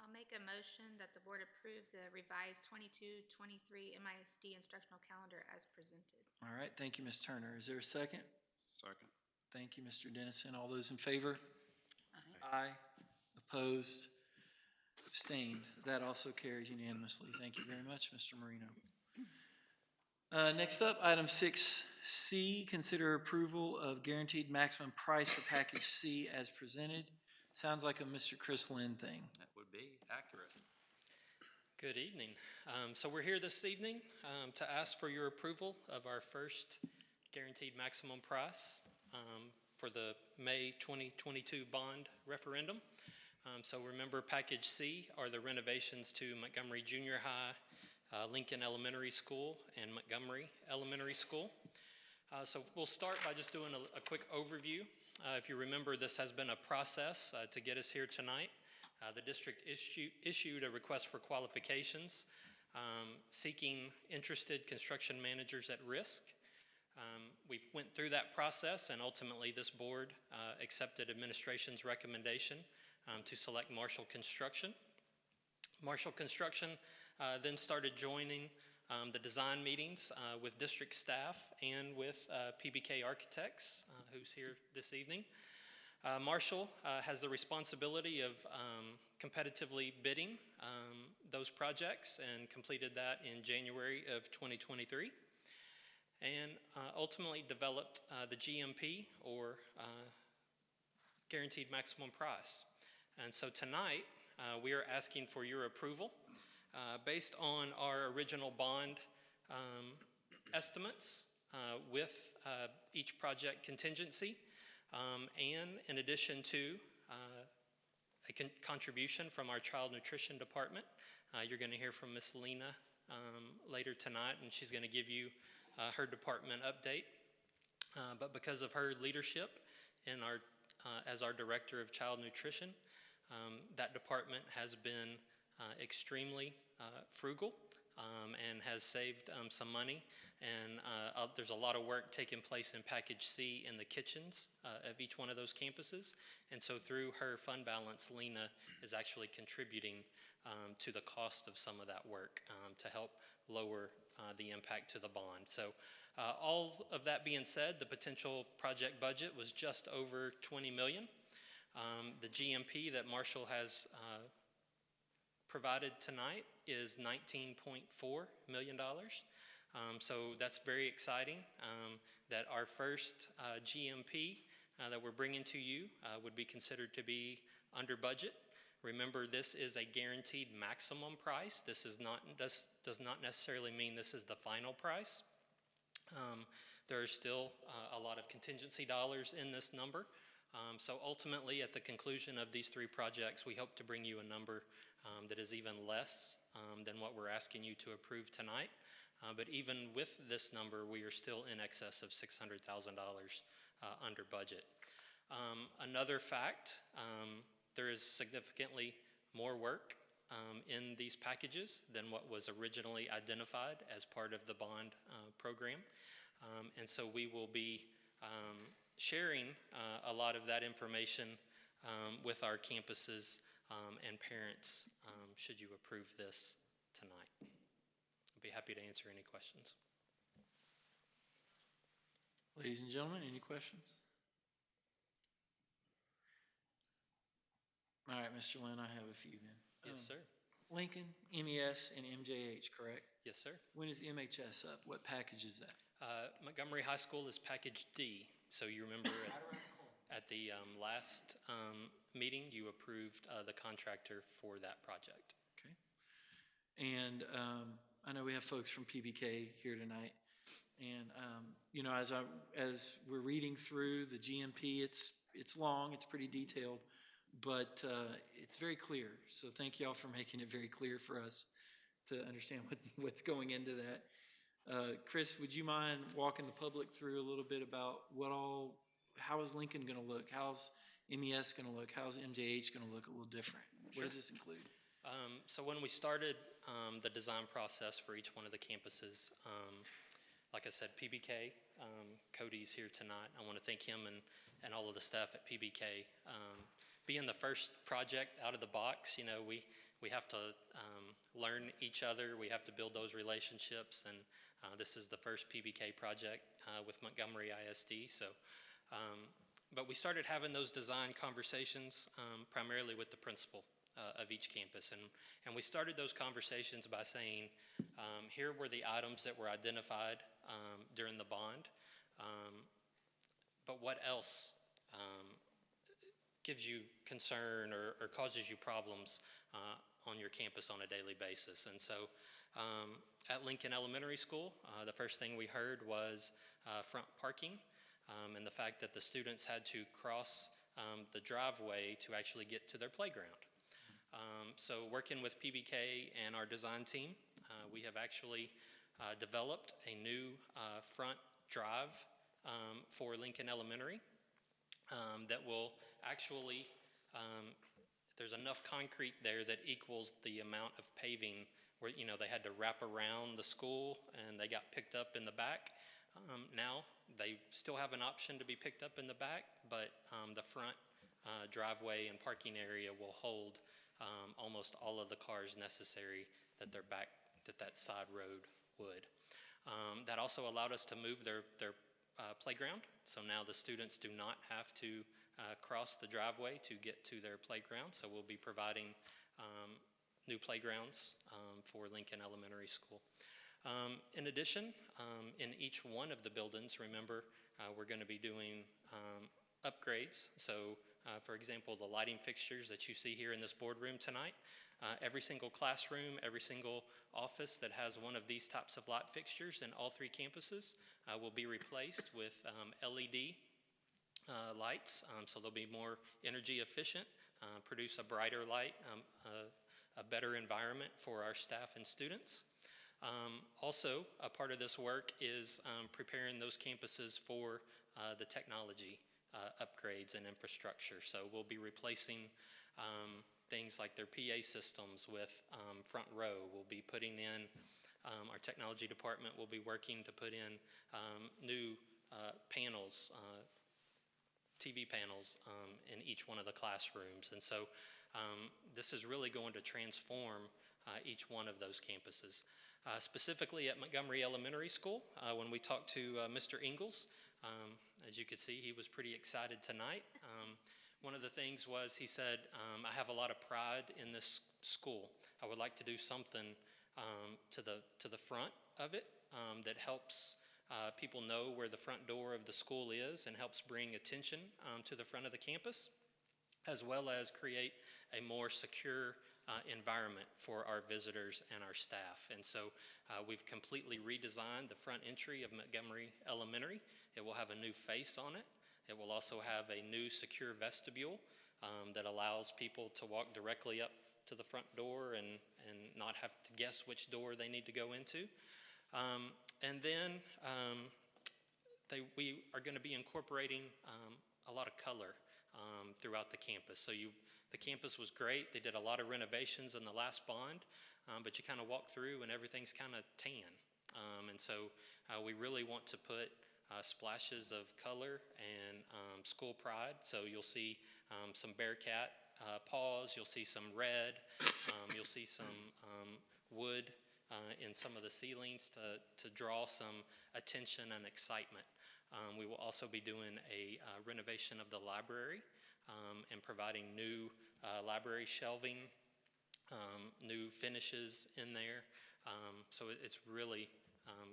I'll make a motion that the board approve the revised 22-23 MISD instructional calendar as presented. All right, thank you, Ms. Turner. Is there a second? Second. Thank you, Mr. Dennison. All those in favor? Aye. Opposed? Abstained? That also carries unanimously. Thank you very much, Mr. Marino. Next up, item 6C, consider approval of guaranteed maximum price for package C as presented. Sounds like a Mr. Chris Lynn thing. That would be accurate. Good evening. So we're here this evening to ask for your approval of our first guaranteed maximum price for the May 2022 bond referendum. So remember, package C are the renovations to Montgomery Junior High, Lincoln Elementary School, and Montgomery Elementary School. So we'll start by just doing a quick overview. If you remember, this has been a process to get us here tonight. The district issued a request for qualifications seeking interested construction managers at risk. We went through that process, and ultimately this board accepted administration's recommendation to select Marshall Construction. Marshall Construction then started joining the design meetings with district staff and with PBK Architects, who's here this evening. Marshall has the responsibility of competitively bidding those projects and completed that in January of 2023, and ultimately developed the GMP, or Guaranteed Maximum Price. And so tonight we are asking for your approval based on our original bond estimates with each project contingency, and in addition to a contribution from our child nutrition department. You're going to hear from Ms. Lena later tonight, and she's going to give you her department update. But because of her leadership in as our director of child nutrition, that department has been extremely frugal and has saved some money. And there's a lot of work taking place in Package C in the kitchens of each one of those campuses. And so through her fund balance, Lena is actually contributing to the cost of some of that work to help lower the impact to the bond. So all of that being said, the potential project budget was just over $20 million. The GMP that Marshall has provided tonight is $19.4 million. So that's very exciting that our first GMP that we're bringing to you would be considered to be under budget. Remember, this is a guaranteed maximum price. This does not necessarily mean this is the final price. There are still a lot of contingency dollars in this number. So ultimately, at the conclusion of these three projects, we hope to bring you a number that is even less than what we're asking you to approve tonight. But even with this number, we are still in excess of $600,000 under budget. Another fact, there is significantly more work in these packages than what was originally identified as part of the bond program. And so we will be sharing a lot of that information with our campuses and parents, should you approve this tonight. I'd be happy to answer any questions. Ladies and gentlemen, any questions? All right, Mr. Lynn, I have a few then. Yes, sir. Lincoln, MES, and MJH, correct? Yes, sir. When is MHS up? What package is that? Montgomery High School is package D. So you remember at the last meeting, you approved the contractor for that project. Okay. And I know we have folks from PBK here tonight. And, you know, as we're reading through the GMP, it's long, it's pretty detailed, but it's very clear. So thank y'all for making it very clear for us to understand what's going into that. Chris, would you mind walking the public through a little bit about how is Lincoln going to look? How's MES going to look? How's MJH going to look a little different? What does this include? So when we started the design process for each one of the campuses, like I said, PBK, Cody's here tonight. I want to thank him and all of the staff at PBK. Being the first project out of the box, you know, we have to learn each other. We have to build those relationships, and this is the first PBK project with Montgomery ISD. So, but we started having those design conversations primarily with the principal of each campus, and we started those conversations by saying, here were the items that were identified during the bond, but what else gives you concern or causes you problems on your campus on a daily basis? And so at Lincoln Elementary School, the first thing we heard was front parking and the fact that the students had to cross the driveway to actually get to their playground. So working with PBK and our design team, we have actually developed a new front drive for Lincoln Elementary that will actually, there's enough concrete there that equals the amount of paving where, you know, they had to wrap around the school and they got picked up in the back. Now they still have an option to be picked up in the back, but the front driveway and parking area will hold almost all of the cars necessary that that side road would. That also allowed us to move their playground. So now the students do not have to cross the driveway to get to their playground. So we'll be providing new playgrounds for Lincoln Elementary School. In addition, in each one of the buildings, remember, we're going to be doing upgrades. So, for example, the lighting fixtures that you see here in this boardroom tonight, every single classroom, every single office that has one of these types of light fixtures in all three campuses will be replaced with LED lights, so they'll be more energy efficient, produce a brighter light, a better environment for our staff and students. Also, a part of this work is preparing those campuses for the technology upgrades and infrastructure. So we'll be replacing things like their PA systems with front row. We'll be putting in, our technology department will be working to put in new panels, TV panels in each one of the classrooms. And so this is really going to transform each one of those campuses. Specifically at Montgomery Elementary School, when we talked to Mr. Ingalls, as you could see, he was pretty excited tonight. One of the things was, he said, I have a lot of pride in this school. I would like to do something to the front of it that helps people know where the front door of the school is and helps bring attention to the front of the campus, as well as create a more secure environment for our visitors and our staff. And so we've completely redesigned the front entry of Montgomery Elementary. It will have a new face on it. It will also have a new secure vestibule that allows people to walk directly up to the front door and not have to guess which door they need to go into. And then we are going to be incorporating a lot of color throughout the campus. So the campus was great. They did a lot of renovations in the last bond, but you kind of walk through and everything's kind of tan. And so we really want to put splashes of color and school pride. So you'll see some Bearcat paws, you'll see some red, you'll see some wood in some of the ceilings to draw some attention and excitement. We will also be doing a renovation of the library and providing new library shelving, new finishes in there. So it's really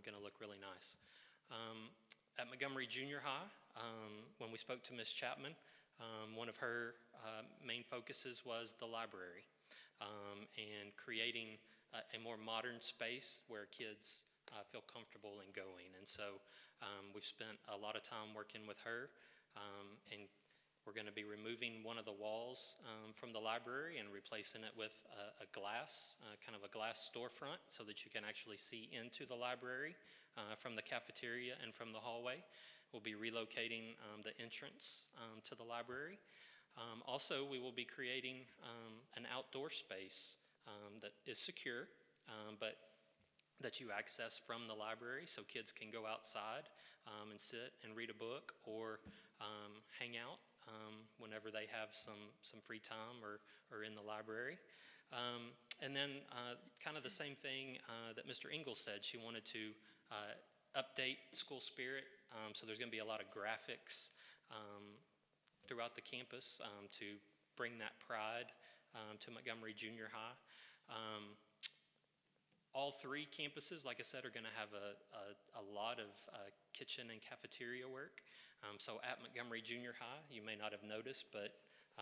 going to look really nice. At Montgomery Junior High, when we spoke to Ms. Chapman, one of her main focuses was the library and creating a more modern space where kids feel comfortable in going. And so we've spent a lot of time working with her, and we're going to be removing one of the walls from the library and replacing it with a glass, kind of a glass storefront, so that you can actually see into the library from the cafeteria and from the hallway. We'll be relocating the entrance to the library. Also, we will be creating an outdoor space that is secure, but that you access from the library, so kids can go outside and sit and read a book or hang out whenever they have some free time or in the library. And then kind of the same thing that Mr. Ingalls said. She wanted to update school spirit, so there's going to be a lot of graphics throughout the campus to bring that pride to Montgomery Junior High. All three campuses, like I said, are going to have a lot of kitchen and cafeteria work. So at Montgomery Junior High, you may not have noticed, but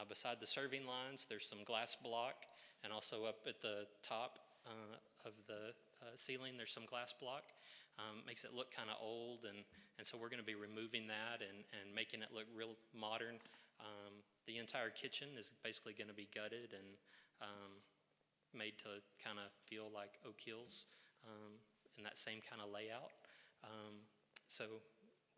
beside the serving lines, there's some glass block, and also up at the top of the ceiling, there's some glass block. Makes it look kind of old, and so we're going to be removing that and making it look real modern. The entire kitchen is basically going to be gutted and made to kind of feel like Oak Hills in that same kind of layout. So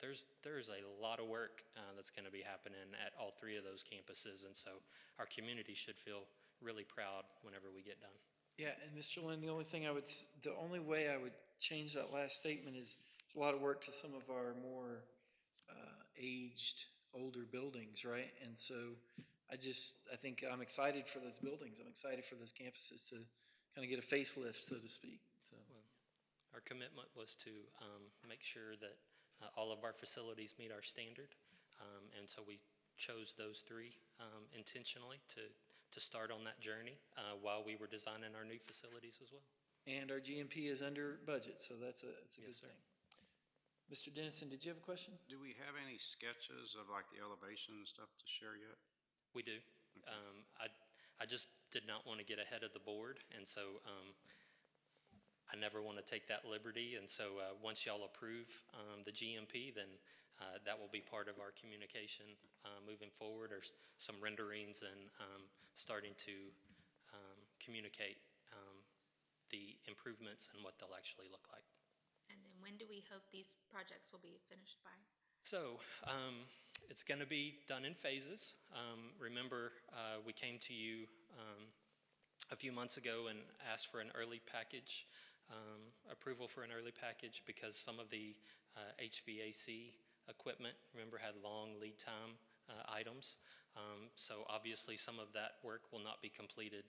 there's a lot of work that's going to be happening at all three of those campuses, and so our community should feel really proud whenever we get done. Yeah, and Mr. Lynn, the only way I would change that last statement is it's a lot of work to some of our more aged, older buildings, right? And so I think I'm excited for those buildings. I'm excited for those campuses to kind of get a facelift, so to speak. So our commitment was to make sure that all of our facilities meet our standard, and so we chose those three intentionally to start on that journey while we were designing our new facilities as well. And our GMP is under budget, so that's a good Yes, sir. thing. Mr. Dennison, did you have a question? Do we have any sketches of like the elevation and stuff to share yet? We do. I just did not want to get ahead of the board, and so I never want to take that liberty. And so once y'all approve the GMP, then that will be part of our communication moving forward, or some renderings and starting to communicate the improvements and what they'll actually look like. And then when do we hope these projects will be finished by? So it's going to be done in phases. Remember, we came to you a few months ago and asked for an early package, approval for an early package, because some of the HVAC equipment, remember, had long lead time items. So obviously some of that work will not be completed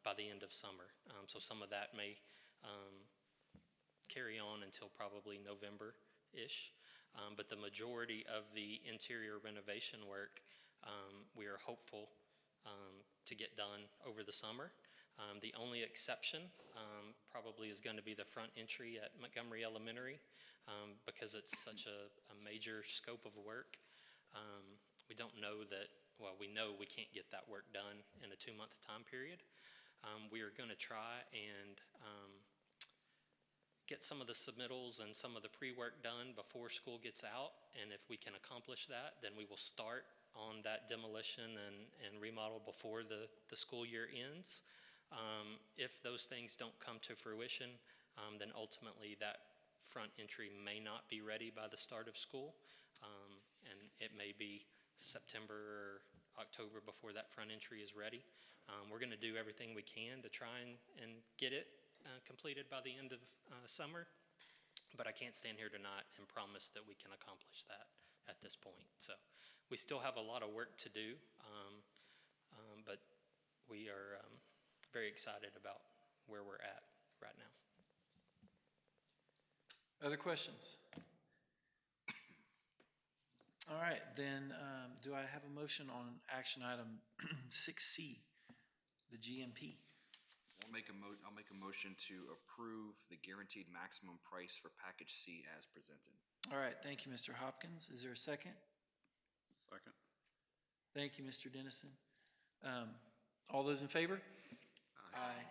by the end of summer. So some of that may carry on until probably November-ish. But the majority of the interior renovation work, we are hopeful to get done over the summer. The only exception probably is going to be the front entry at Montgomery Elementary, because it's such a major scope of work. We don't know that, well, we know we can't get that work done in a 2-month time period. We are going to try and get some of the submittals and some of the pre-work done before school gets out, and if we can accomplish that, then we will start on that demolition and remodel before the school year ends. If those things don't come to fruition, then ultimately that front entry may not be ready by the start of school, and it may be September or October before that front entry is ready. We're going to do everything we can to try and get it completed by the end of summer. but I can't stand here tonight and promise that we can accomplish that at this point. So we still have a lot of work to do, but we are very excited about where we're at right now. Other questions? All right, then do I have a motion on action item 6C, the GMP? I'll make a motion to approve the guaranteed maximum price for package C as presented. All right, thank you, Mr. Hopkins. Is there a second? Second. Thank you, Mr. Dennison. All those in favor? Aye.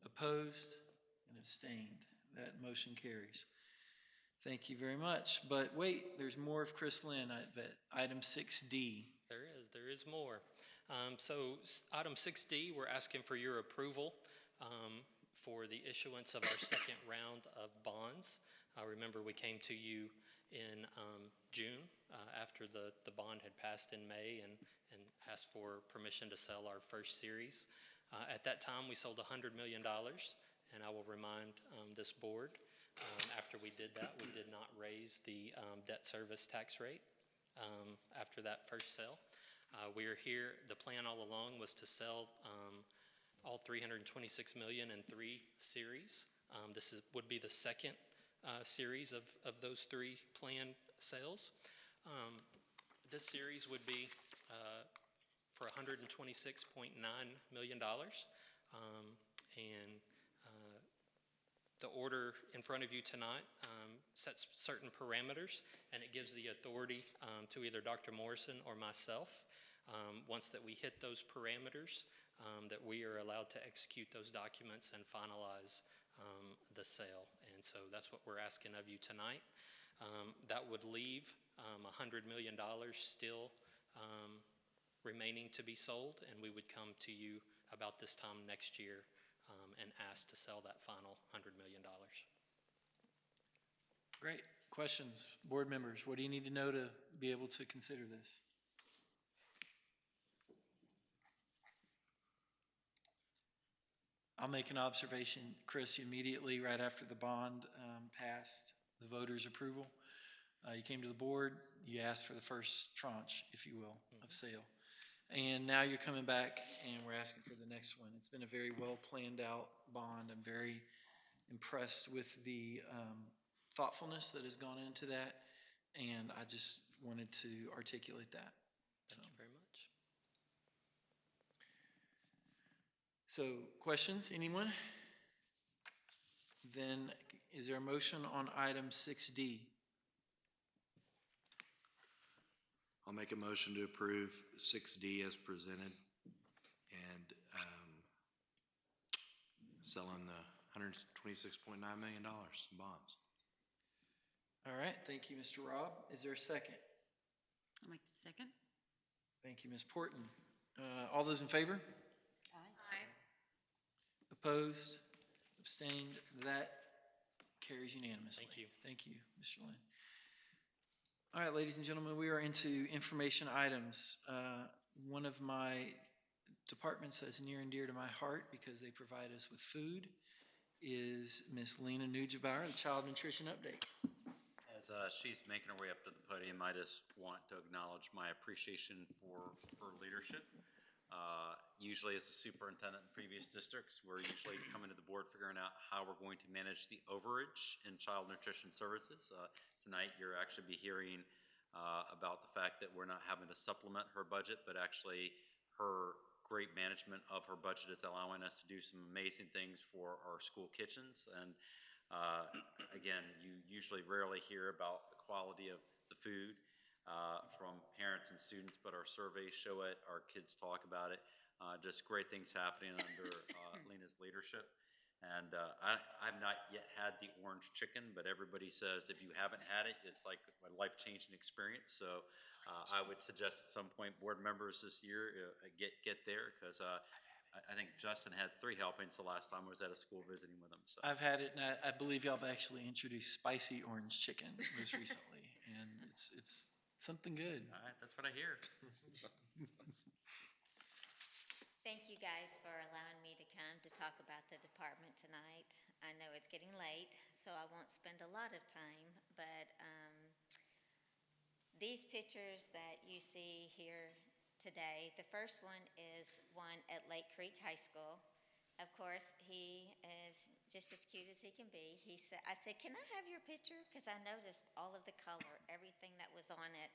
Opposed and abstained. That motion carries. Thank you very much. But wait, there's more of Chris Lynn, I bet. Item 6D. There is more. So item 6D, we're asking for your approval for the issuance of our second round of bonds. Remember, we came to you in June after the bond had passed in May and asked for permission to sell our first series. At that time, we sold $100 million, and I will remind this board, after we did that, we did not raise the debt service tax rate after that first sale. We are here, the plan all along was to sell all $326 million in 3 series. This would be the second series of those 3 planned sales. This series would be for $126.9 million. And the order in front of you tonight sets certain parameters, and it gives the authority to either Dr. Morrison or myself, once that we hit those parameters, that we are allowed to execute those documents and finalize the sale. And so that's what we're asking of you tonight. That would leave $100 million still remaining to be sold, and we would come to you about this time next year and ask to sell that final $100 million. Great. Questions? Board members, what do you need to know to be able to consider this? I'll make an observation, Chris. Immediately right after the bond passed, the voters' approval, you came to the board, you asked for the first tranche, if you will, of sale. And now you're coming back and we're asking for the next one. It's been a very well planned out bond. I'm very impressed with the thoughtfulness that has gone into that, and I just wanted to articulate that. Thank you very much. So, questions, anyone? Then, is there a motion on item 6D? I'll make a motion to approve 6D as presented and selling the $126.9 million in bonds. All right, thank you, Mr. Robb. Is there a second? I'll make the second. Thank you, Ms. Porton. All those in favor? Aye. Opposed? Abstained? That carries unanimously. Thank you. Thank you, Mr. Lynn. All right, ladies and gentlemen, we are into information items. One of my departments that's near and dear to my heart because they provide us with food is Miss Lena Nujabauer, the Child Nutrition Update. As she's making her way up to the podium, I just want to acknowledge my appreciation for her leadership. Usually as a superintendent in previous districts, we're usually coming to the board figuring out how we're going to manage the overage in child nutrition services. Tonight, you'll actually be hearing about the fact that we're not having to supplement her budget, but actually her great management of her budget is allowing us to do some amazing things for our school kitchens. And again, you usually rarely hear about the quality of the food from parents and students, but our surveys show it, our kids talk about it. Just great things happening under Lena's leadership. And I've not yet had the orange chicken, but everybody says if you haven't had it, it's like a life-changing experience. So I would suggest at some point board members this year get there, because I think Justin had 3 helpings the last time I was at a school visiting with him. So I've had it, and I believe y'all have actually introduced spicy orange chicken most recently, and it's something good. all right, that's what I hear. Thank you guys for allowing me to come to talk about the department tonight. I know it's getting late, so I won't spend a lot of time, but these pictures that you see here today, the first one is one at Lake Creek High School. Of course, he is just as cute as he can be. I said, can I have your picture? Because I noticed all of the color, everything that was on it.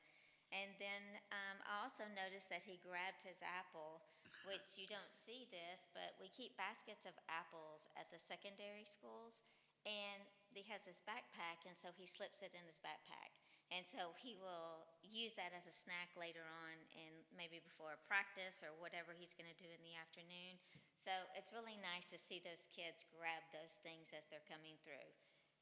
And then I also noticed that he grabbed his apple, which you don't see this, but we keep baskets of apples at the secondary schools. And he has his backpack, and so he slips it in his backpack. And so he will use that as a snack later on, and maybe before practice or whatever he's going to do in the afternoon. So it's really nice to see those kids grab those things as they're coming through.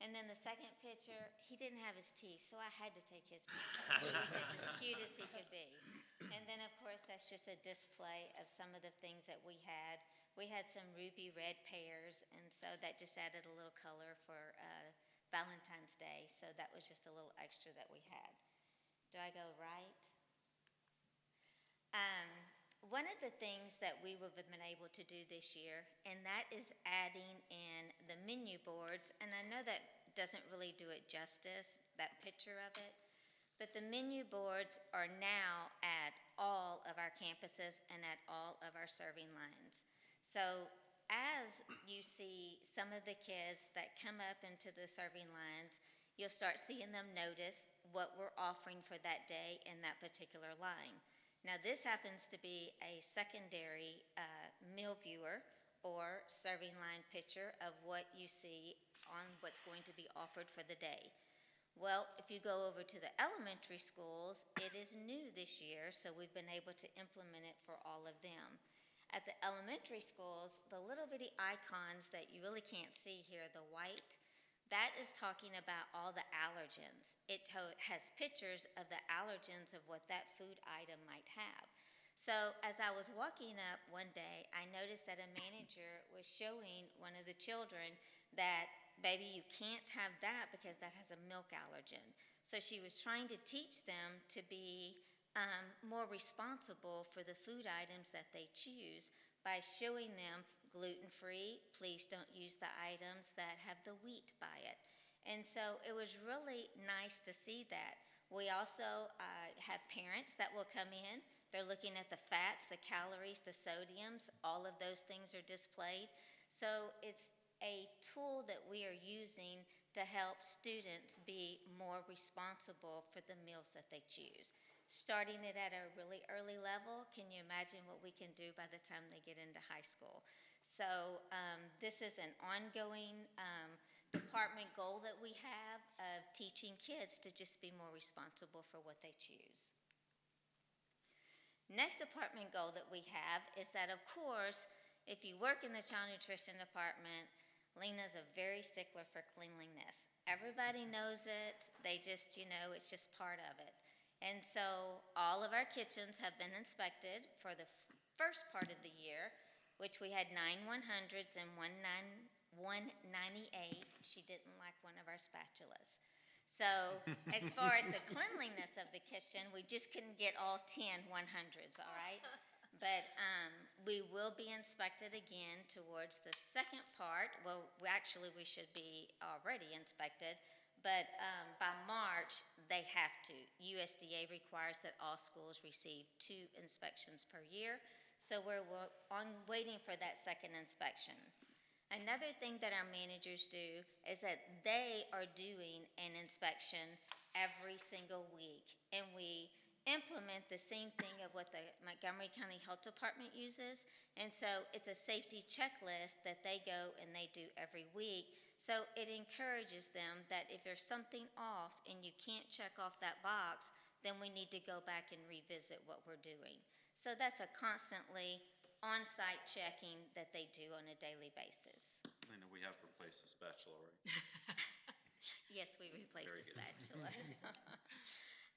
And then the second picture, he didn't have his teeth, so I had to take his picture. He was just as cute as he could be. And then, of course, that's just a display of some of the things that we had. We had some ruby red pears, and so that just added a little color for Valentine's Day. So that was just a little extra that we had. Do I go right? One of the things that we have been able to do this year, and that is adding in the menu boards, and I know that doesn't really do it justice, that picture of it, but the menu boards are now at all of our campuses and at all of our serving lines. So as you see some of the kids that come up into the serving lines, you'll start seeing them notice what we're offering for that day in that particular line. Now, this happens to be a secondary meal viewer or serving line picture of what you see on what's going to be offered for the day. Well, if you go over to the elementary schools, it is new this year, so we've been able to implement it for all of them. At the elementary schools, the little bitty icons that you really can't see here, the white, that is talking about all the allergens. It has pictures of the allergens of what that food item might have. So as I was walking up one day, I noticed that a manager was showing one of the children that, baby, you can't have that because that has a milk allergen. So she was trying to teach them to be more responsible for the food items that they choose by showing them gluten-free, please don't use the items that have the wheat by it. And so it was really nice to see that. We also have parents that will come in. They're looking at the fats, the calories, the sodiums, all of those things are displayed. So it's a tool that we are using to help students be more responsible for the meals that they choose. Starting it at a really early level, can you imagine what we can do by the time they get into high school? So this is an ongoing department goal that we have of teaching kids to just be more responsible for what they choose. Next department goal that we have is that, of course, if you work in the child nutrition department, Lena's a very stickler for cleanliness. Everybody knows it. They just, it's just part of it. And so all of our kitchens have been inspected for the first part of the year, which we had 9 100s and 198. She didn't like one of our spatulas. So as far as the cleanliness of the kitchen, we just couldn't get all 10 100s, all right? But we will be inspected again towards the second part. Well, we should be already inspected, but by March, they have to. USDA requires that all schools receive 2 inspections per year. So we're waiting for that second inspection. Another thing that our managers do is that they are doing an inspection every single week, and we implement the same thing of what the Montgomery County Health Department uses, and so it's a safety checklist that they go and they do every week. So it encourages them that if there's something off and you can't check off that box, then we need to go back and revisit what we're doing. So that's a constantly on-site checking that they do on a daily basis. I know we have replaced the spatula, right? Yes, we replaced the spatula.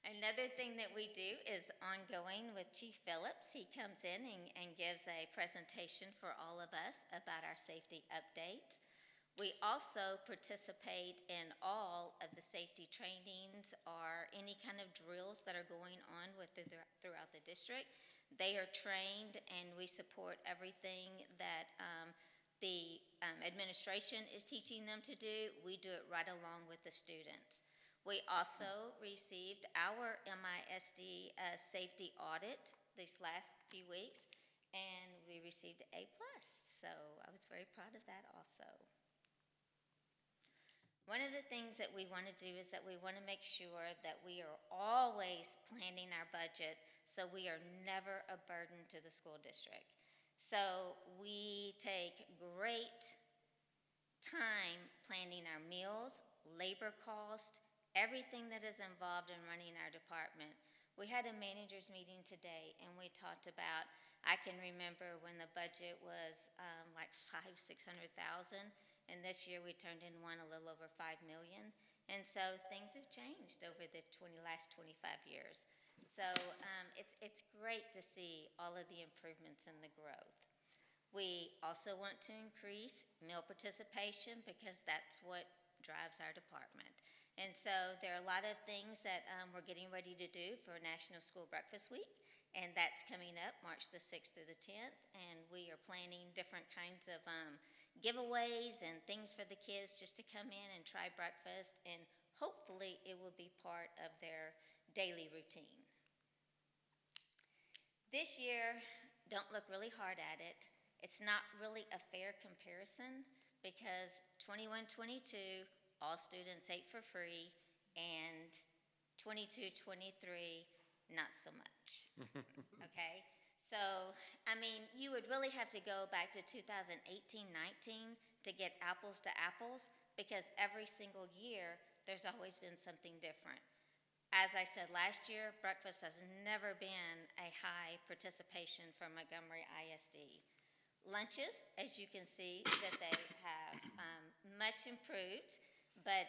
Another thing that we do is ongoing with Chief Phillips. He comes in and gives a presentation for all of us about our safety updates. We also participate in all of the safety trainings or any kind of drills that are going on throughout the district. They are trained, and we support everything that the administration is teaching them to do, we do it right along with the students. We also received our MISD safety audit these last few weeks, and we received A+. So I was very proud of that also. One of the things that we want to do is that we want to make sure that we are always planning our budget so we are never a burden to the school district. So we take great time planning our meals, labor cost, everything that is involved in running our department. We had a managers meeting today, and we talked about, I can remember when the budget was like $500,000-600,000, and this year we turned in one a little over $5 million. And so things have changed over the last 25 years. So it's great to see all of the improvements and the growth. We also want to increase meal participation because that's what drives our department. And so there are a lot of things that we're getting ready to do for National School Breakfast Week, and that's coming up March the 6th through the 10th, and we are planning different kinds of giveaways and things for the kids just to come in and try breakfast, and hopefully it will be part of their daily routine. This year, don't look really hard at it. It's not really a fair comparison because 21-22, all students ate for free, and 22-23, not so much, okay? So, I mean, you would really have to go back to 2018-19 to get apples to apples because every single year, there's always been something different. As I said last year, breakfast has never been a high participation for Montgomery ISD. Lunches, as you can see, that they have much improved, but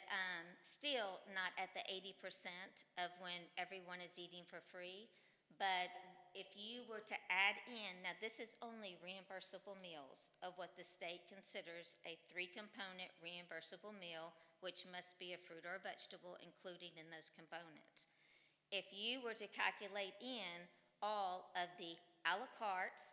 still not at the 80% of when everyone is eating for free. But if you were to add in, now this is only reimbursable meals of what the state considers a 3-component reimbursable meal, which must be a fruit or a vegetable included in those components. If you were to calculate in all of the a la carte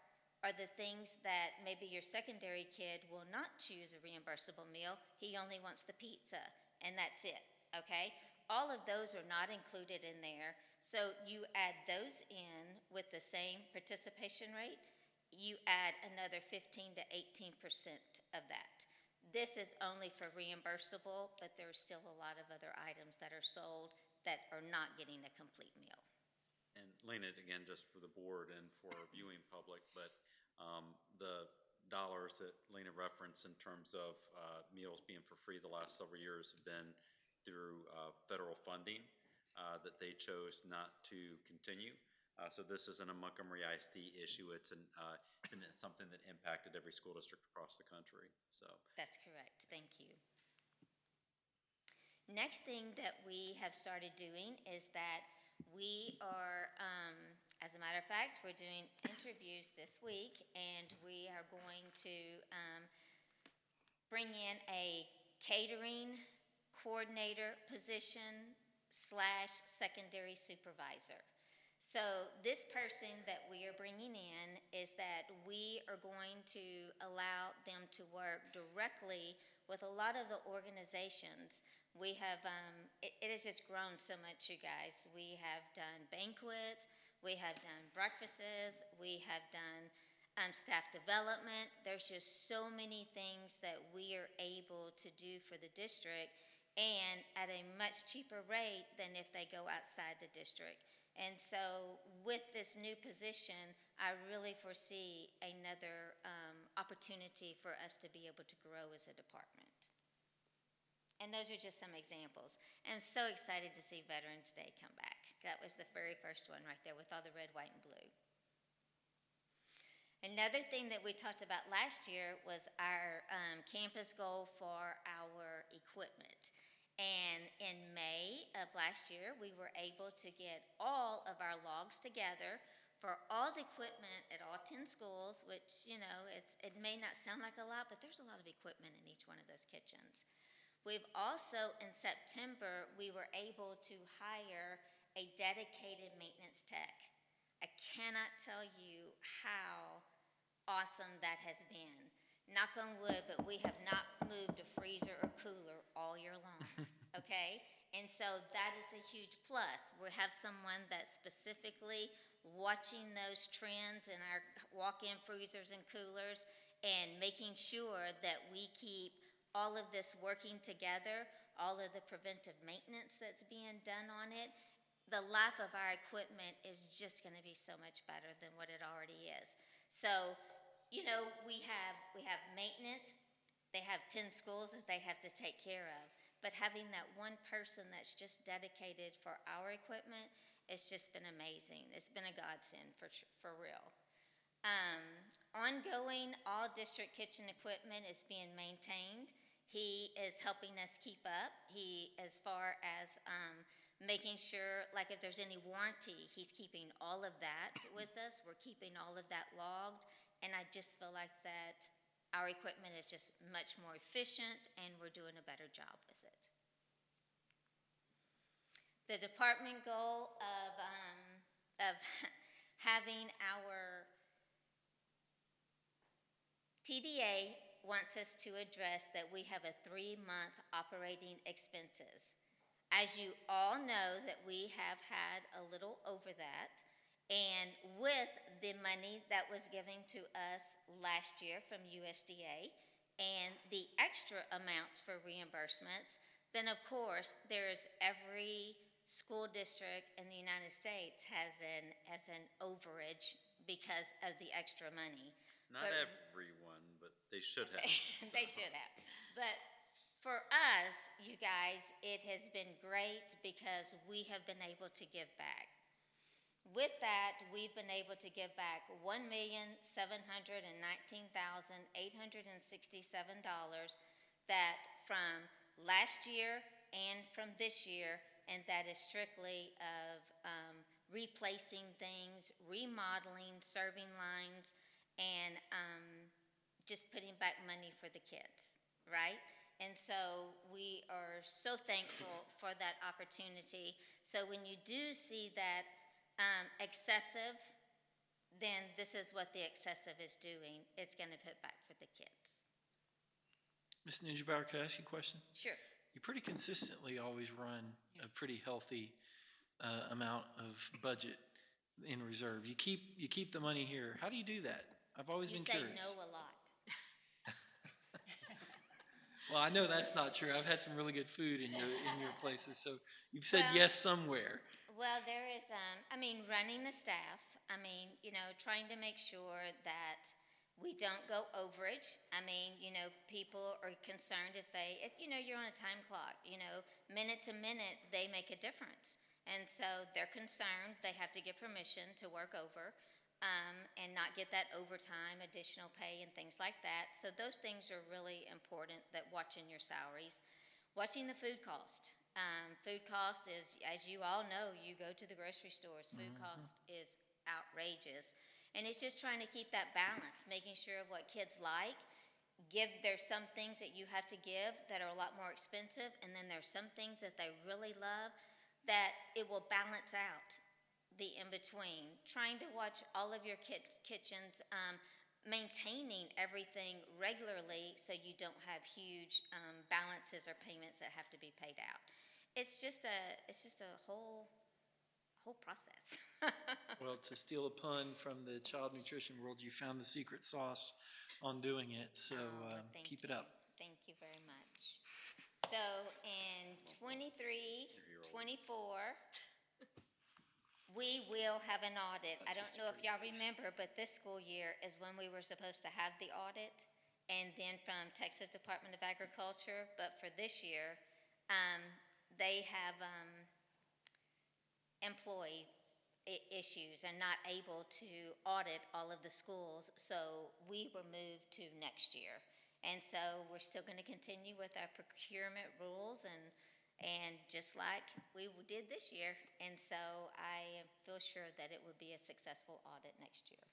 or the things that maybe your secondary kid will not choose a reimbursable meal, he only wants the pizza, and that's it, okay? All of those are not included in there, so you add those in with the same participation rate, you add another 15 to 18% of that. This is only for reimbursable, but there's still a lot of other items that are sold that are not getting a complete meal. And Lena, again, just for the board and for our viewing public, but the dollars that Lena referenced in terms of meals being for free the last several years have been through federal funding that they chose not to continue. So this isn't a Montgomery ISD issue. It's something that impacted every school district across the country. So that's correct. Thank you. Next thing that we have started doing is that we are, as a matter of fact, we're doing interviews this week, and we are going to bring in a catering coordinator position / secondary supervisor. So this person that we are bringing in is that we are going to allow them to work directly with a lot of the organizations. We have, it has just grown so much, you guys. We have done banquets, we have done breakfasts, we have done staff development. There's just so many things that we are able to do for the district, and at a much cheaper rate than if they go outside the district. And so with this new position, I really foresee another opportunity for us to be able to grow as a department. And those are just some examples. And I'm so excited to see Veterans Day come back. That was the very first one right there with all the red, white, and blue. Another thing that we talked about last year was our campus goal for our equipment. And in May of last year, we were able to get all of our logs together for all the equipment at all 10 schools, which, you know, it may not sound like a lot, but there's a lot of equipment in each one of those kitchens. We've also, in September, we were able to hire a dedicated maintenance tech. I cannot tell you how awesome that has been. knock on wood, but we have not moved a freezer or cooler all year long, okay? And so that is a huge plus. We have someone that's specifically watching those trends in our walk-in freezers and coolers and making sure that we keep all of this working together, all of the preventive maintenance that's being done on it. The life of our equipment is just going to be so much better than what it already is. So, you know, we have maintenance. They have 10 schools that they have to take care of. But having that one person that's just dedicated for our equipment, it's just been amazing. It's been a godsend for real. Ongoing, all district kitchen equipment is being maintained. He is helping us keep up. He, as far as making sure, like if there's any warranty, he's keeping all of that with us. We're keeping all of that logged. And I just feel like that our equipment is just much more efficient and we're doing a better job with it. The department goal of having our TDA wants us to address that we have a 3-month operating expenses. As you all know that we have had a little over that, and with the money that was given to us last year from USDA and the extra amounts for reimbursements, then of course there's every school district in the United States has an overage because of the extra money. Not everyone, but they should have. They should have. But for us, you guys, it has been great because we have been able to give back. With that, we've been able to give back $1,719,867 that from last year and from this year, and that is strictly of replacing things, remodeling, serving lines, and just putting back money for the kids, right? And so we are so thankful for that opportunity. So when you do see that excessive, then this is what the excessive is doing. It's going to put back for the kids. Ms. Ninjabauer, could I ask you a question? Sure. You pretty consistently always run a pretty healthy amount of budget in reserve. You keep the money here. How do you do that? I've always been curious. You say no a lot. Well, I know that's not true. I've had some really good food in your places. So you've said yes somewhere. Well, there is, running the staff, trying to make sure that we don't go overage. People are concerned if you're on a time clock, minute to minute, they make a difference. And so they're concerned, they have to get permission to work over and not get that overtime, additional pay and things like that. So those things are really important, that watching your salaries. Watching the food cost. Food cost is, as you all know, you go to the grocery stores, food cost is outrageous. And it's just trying to keep that balance, making sure of what kids like. There's some things that you have to give that are a lot more expensive, and then there's some things that they really love that it will balance out the in-between. Trying to watch all of your kitchens, maintaining everything regularly so you don't have huge balances or payments that have to be paid out. It's just a whole process. Well, to steal a pun from the child nutrition world, you found the secret sauce on doing it, so keep it up. Thank you very much. So in 23-24, we will have an audit. I don't know if y'all remember, but this school year is when we were supposed to have the audit, and then from Texas Department of Agriculture. But for this year, they have employee issues and not able to audit all of the schools, so we were moved to next year. And so we're still going to continue with our procurement rules and just like we did this year. And so I feel sure that it will be a successful audit next year.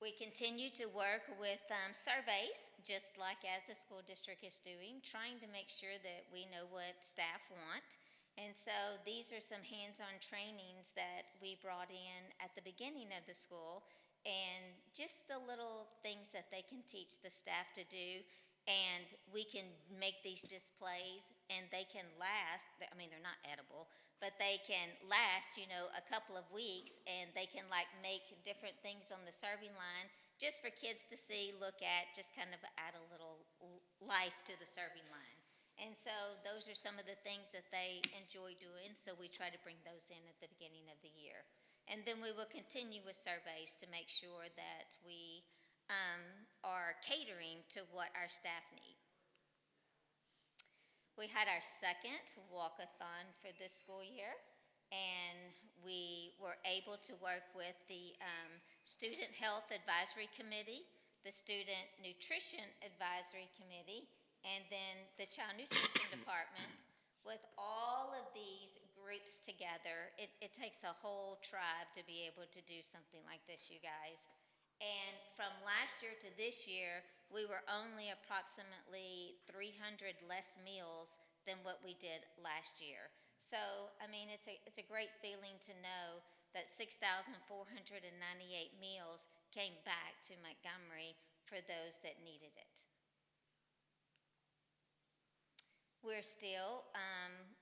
We continue to work with surveys, just like as the school district is doing, trying to make sure that we know what staff want. And so these are some hands-on trainings that we brought in at the beginning of the school, and just the little things that they can teach the staff to do. And we can make these displays and they can last, I mean, they're not edible, but they can last, you know, a couple of weeks, and they can like make different things on the serving line just for kids to see, look at, just kind of add a little life to the serving line. And so those are some of the things that they enjoy doing, so we try to bring those in at the beginning of the year. And then we will continue with surveys to make sure that we are catering to what our staff need. We had our second walkathon for this school year, and we were able to work with the Student Health Advisory Committee, the Student Nutrition Advisory Committee, and then the Child Nutrition Department. With all of these groups together, it takes a whole tribe to be able to do something like this, you guys. And from last year to this year, we were only approximately 300 less meals than what we did last year. So, I mean, it's a great feeling to know that 6,498 meals came back to Montgomery for those that needed it. We're still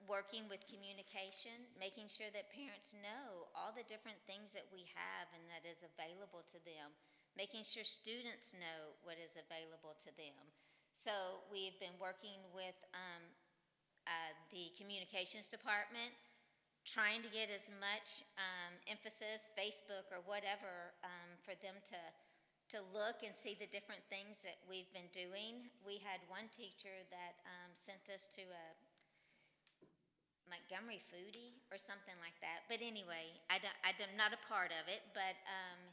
working with communication, making sure that parents know all the different things that we have and that is available to them, making sure students know what is available to them. So we've been working with the communications department, trying to get as much emphasis, Facebook or whatever, for them to look and see the different things that we've been doing. We had one teacher that sent us to a Montgomery foodie or something like that. But anyway, I'm not a part of it, but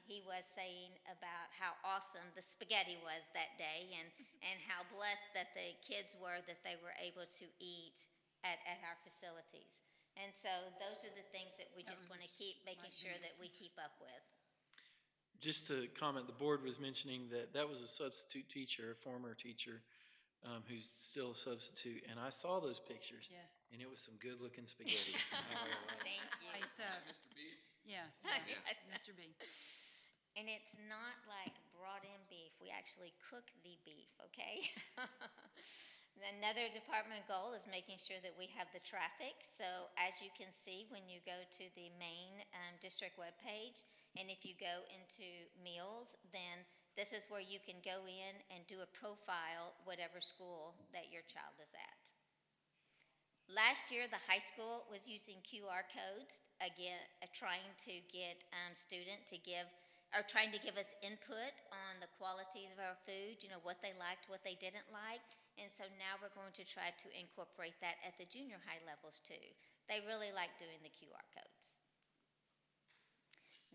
he was saying about how awesome the spaghetti was that day, and how blessed that the kids were that they were able to eat at our facilities. And so those are the things that we just want to keep making sure that we keep up with. Just to comment, the board was mentioning that was a substitute teacher, a former teacher, who's still a substitute, and I saw those pictures. Yes. And it was some good-looking spaghetti. Thank you. Hey, subs. Yeah. Yes. Mr. B. And it's not like brought in beef. We actually cook the beef, okay? Another department goal is making sure that we have the traffic. So as you can see, when you go to the main district webpage, and if you go into meals, then this is where you can go in and do a profile, whatever school that your child is at. Last year, the high school was using QR codes, again, trying to get trying to give us input on the qualities of our food, you know, what they liked, what they didn't like. And so now we're going to try to incorporate that at the junior high levels too. They really like doing the QR codes.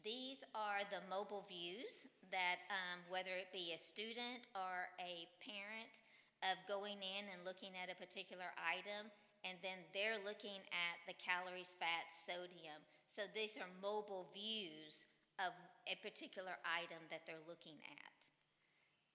These are the mobile views that, whether it be a student or a parent, of going in and looking at a particular item, and then they're looking at the calories, fats, sodium. So these are mobile views of a particular item that they're looking at.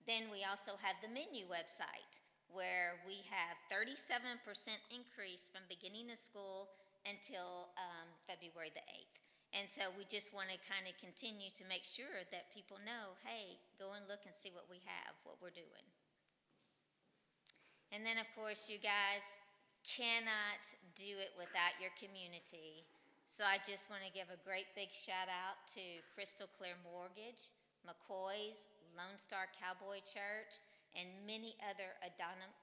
Then we also have the menu website, where we have 37% increase from beginning of school until February the 8th. And so we just want to kind of continue to make sure that people know, hey, go and look and see what we have, what we're doing. And then, of course, you guys cannot do it without your community. So I just want to give a great big shout out to Crystal Clear Mortgage, McCoy's, Lone Star Cowboy Church, and many other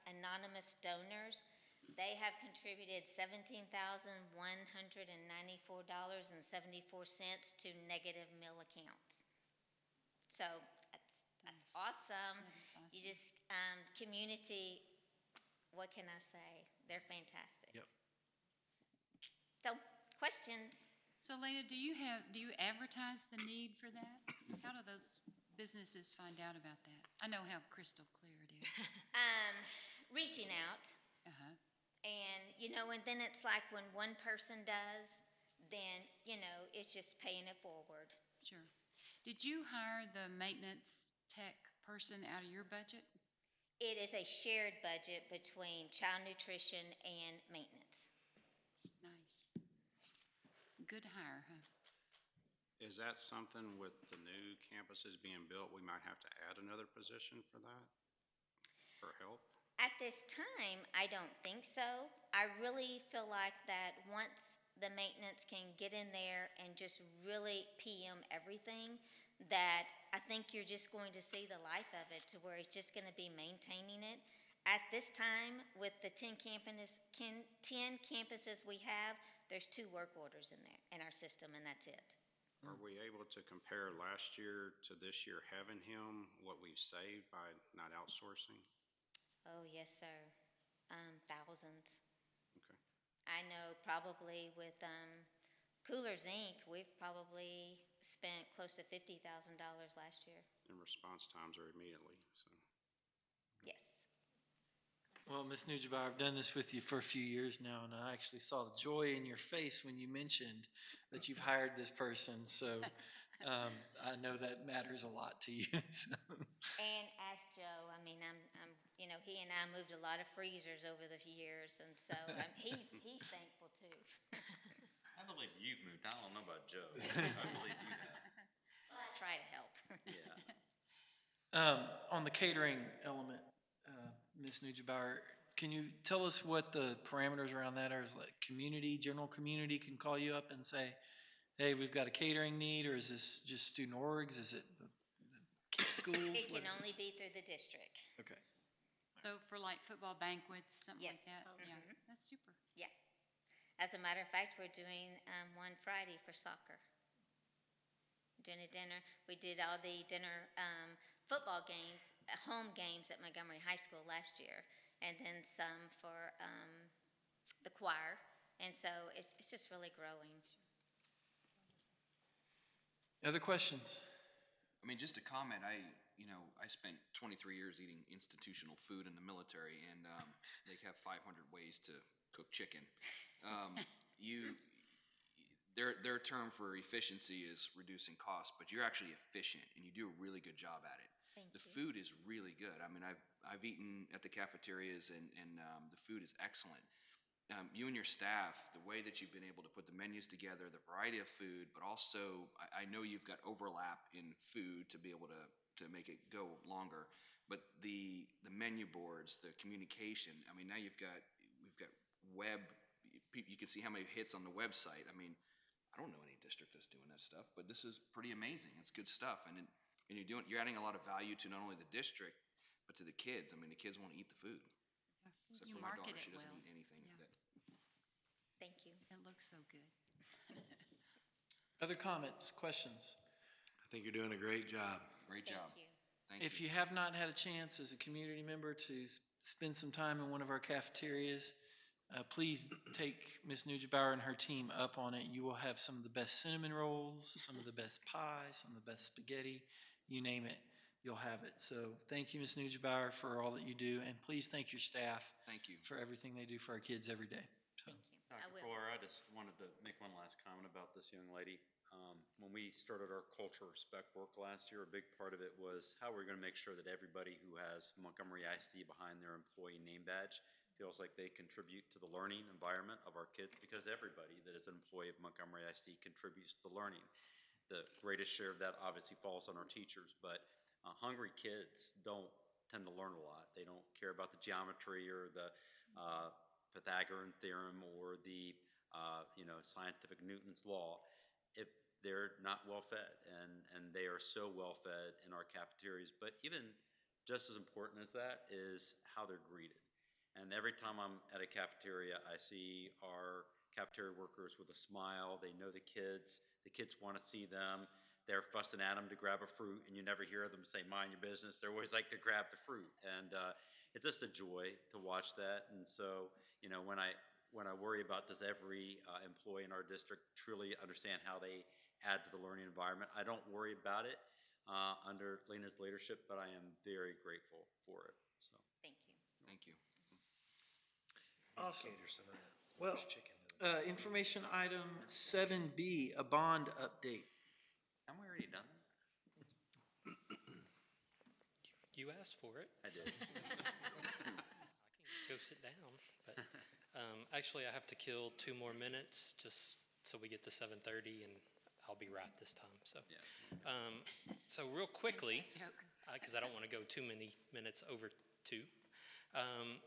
anonymous donors. They have contributed $17,194.74 to negative meal accounts. So that's awesome. You just, community, what can I say? They're fantastic. Yep. So, questions? So Lena, do you advertise the need for that? How do those businesses find out about that? I know how crystal clear it is. Reaching out. Uh-huh. And, you know, and then it's like when one person does, then, you know, it's just paying it forward. Sure. Did you hire the maintenance tech person out of your budget? It is a shared budget between child nutrition and maintenance. Nice. Good hire, huh? Is that something with the new campuses being built, we might have to add another position for that? For help? At this time, I don't think so. I really feel like that once the maintenance can get in there and just really PM everything, that I think you're just going to see the life of it to where it's just gonna be maintaining it. At this time, with the 10 campuses we have, there's 2 work orders in there, in our system, and that's it. Are we able to compare last year to this year having him, what we've saved by not outsourcing? Oh, yes, sir. Thousands. Okay. I know probably with Coolers Inc., we've probably spent close to $50,000 last year. And response times are immediately, so. Yes. Well, Ms. Nujabauer, I've done this with you for a few years now, and I actually saw the joy in your face when you mentioned that you've hired this person. So I know that matters a lot to you. So. And ask Joe. I mean, I'm, he and I moved a lot of freezers over the years, and so he's thankful too. I believe you've moved. I don't know about Joe. I believe you have. Well, I try to help. Yeah. On the catering element, Ms. Nujabauer, can you tell us what the parameters around that are? Is like general community can call you up and say, hey, we've got a catering need, or is this just student orgs? Is it the schools? It can only be through the district. Okay. So for like football banquets, something Yes. like that? Yeah, that's super. Yeah. As a matter of fact, we're doing one Friday for soccer. Doing a dinner. We did all the dinner football games, home games at Montgomery High School last year, and then some for the choir. And so it's just really growing. Other questions? I mean, just a comment, I spent 23 years eating institutional food in the military, and they have 500 ways to cook chicken. Their term for efficiency is reducing costs, but you're actually efficient, and you do a really good job at it. The food is really good. I mean, I've eaten at the cafeterias, and the food is excellent. You and your staff, the way that you've been able to put the menus together, the variety of food, but also I know you've got overlap in food to be able to make it go longer. But the menu boards, the communication. I mean, now we've got web. You can see how many hits on the website. I mean, I don't know any district that's doing that stuff, but this is pretty amazing. It's good stuff, and you're adding a lot of value to not only the district but to the kids. I mean, the kids want to eat the food. Except You for my market daughter, it she doesn't well. eat anything Yeah. that. Thank you. It looks so good. Other comments, questions? I think you're doing a great job. Great job. Thank you. Thank If you have not had a chance as a community member to spend some time in one of our cafeterias, please take Ms. Nujabauer and her team up on it. You will have some of the best cinnamon rolls, some of the best pies, some of the best spaghetti, you name it, you'll have it. So thank you, Ms. Nujabauer, for all that you do, and please thank your staff Thank you. for everything they do for our kids every day. So. Thank you. I Dr. will. Fuller, I just wanted to make one last comment about this young lady. When we started our culture respect work last year, a big part of it was how we're going to make sure that everybody who has Montgomery ISD behind their employee name badge feels like they contribute to the learning environment of our kids, because everybody that is an employee of Montgomery ISD contributes to the learning. The greatest share of that obviously falls on our teachers, but hungry kids don't tend to learn a lot. They don't care about the geometry or the Pythagorean theorem or the scientific Newton's law if they're not well fed, and they are so well fed in our cafeterias. But even just as important as that is how they're greeted. And every time I'm at a cafeteria, I see our cafeteria workers with a smile. They know the kids want to see them. They're fussing at them to grab a fruit, and you never hear them say, mind your business. They're always like to grab the fruit. And it's just a joy to watch that. And so, when I worry about does every employee in our district truly understand how they add to the learning environment, I don't worry about it under Lena's leadership, but I am very grateful for it. So Thank you. Thank you. Awesome. Well, information item 7B, a bond update. have we already done that? You asked for it. I did. I can go sit down, but actually I have to kill 2 more minutes just so we get to 7:30, and I'll be right this time. So real quickly, because I don't want to go too many minutes over two.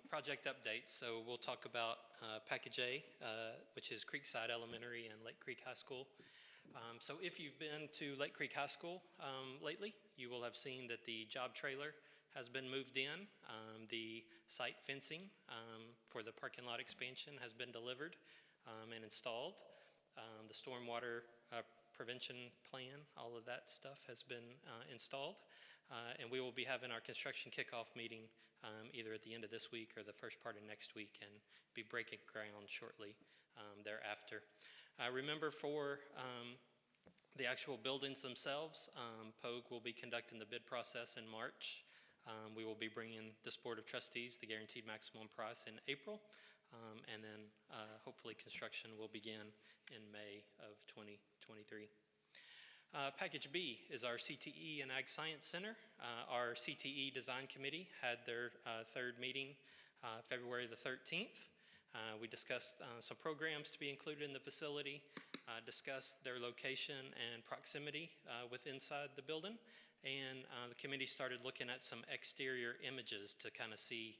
Project updates. So we'll talk about Package A, which is Creekside Elementary and Lake Creek High School. So if you've been to Lake Creek High School lately, you will have seen that the job trailer has been moved in. The site fencing for the parking lot expansion has been delivered and installed. The stormwater prevention plan, all of that stuff has been installed. And we will be having our construction kickoff meeting either at the end of this week or the first part of next week, and be breaking ground shortly thereafter. Remember, for the actual buildings themselves, POG will be conducting the bid process in March. We will be bringing this Board of Trustees the guaranteed maximum price in April, and then hopefully construction will begin in May of 2023. Package B is our CTE and Ag Science Center. Our CTE Design Committee had their third meeting February the 13th. We discussed some programs to be included in the facility, discussed their location and proximity inside the building, and the committee started looking at some exterior images to kind of see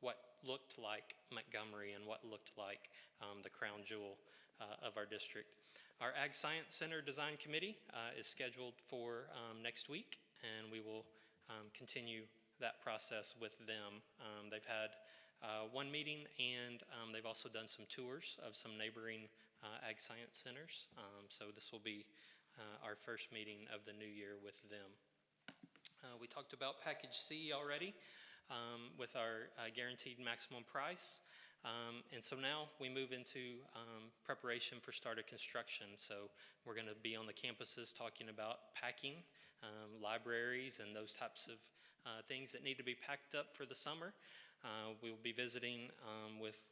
what looked like Montgomery and what looked like the crown jewel of our district. Our Ag Science Center Design Committee is scheduled for next week, and we will continue that process with them. They've had one meeting, and they've also done some tours of some neighboring Ag Science Centers. So this will be our first meeting of the new year with them. We talked about Package C already with our guaranteed maximum price. And so now we move into preparation for start of construction. So we're going to be on the campuses talking about packing, libraries, and those types of things that need to be packed up for the summer. We will be visiting with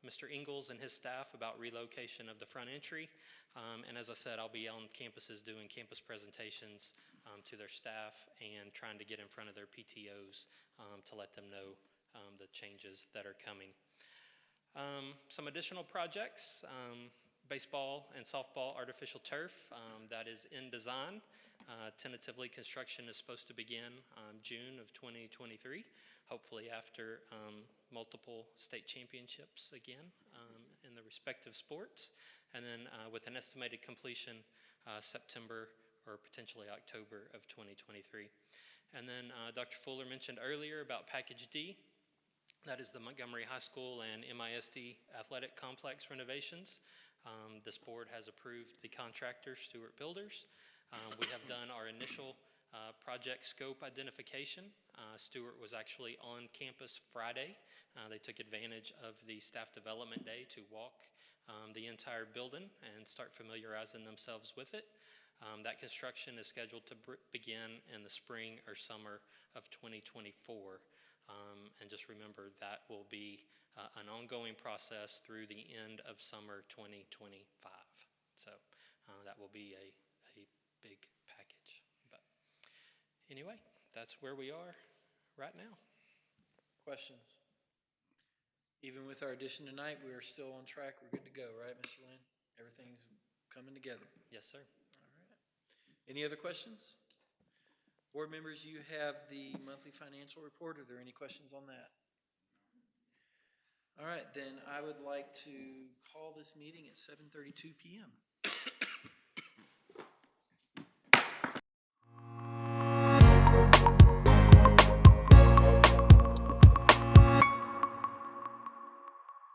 Mr. Ingalls and his staff about relocation of the front entry. And as I said, I'll be on campuses doing campus presentations to their staff and trying to get in front of their PTOs to let them know the changes that are coming. Some additional projects, baseball and softball artificial turf, that is in design. Tentatively, construction is supposed to begin June of 2023, hopefully after multiple state championships again in the respective sports, and then with an estimated completion September or potentially October of 2023. And then Dr. Fuller mentioned earlier about Package D. That is the Montgomery High School and MISD athletic complex renovations. This board has approved the contractor, Stewart Builders. We have done our initial project scope identification. Stewart was actually on campus Friday. They took advantage of the staff development day to walk the entire building and start familiarizing themselves with it. That construction is scheduled to begin in the spring or summer of 2024. And just remember, that will be an ongoing process through the end of summer 2025. So that will be a big package. But anyway, that's where we are right now. Questions? Even with our addition tonight, we are still on track. We're good to go, right, Mr. Lynn? Everything's coming together. Yes, sir. All right. Any other questions? Board members, you have the monthly financial report. Are there any questions on that? All right, then I would like to call this meeting at 7:32 p.m.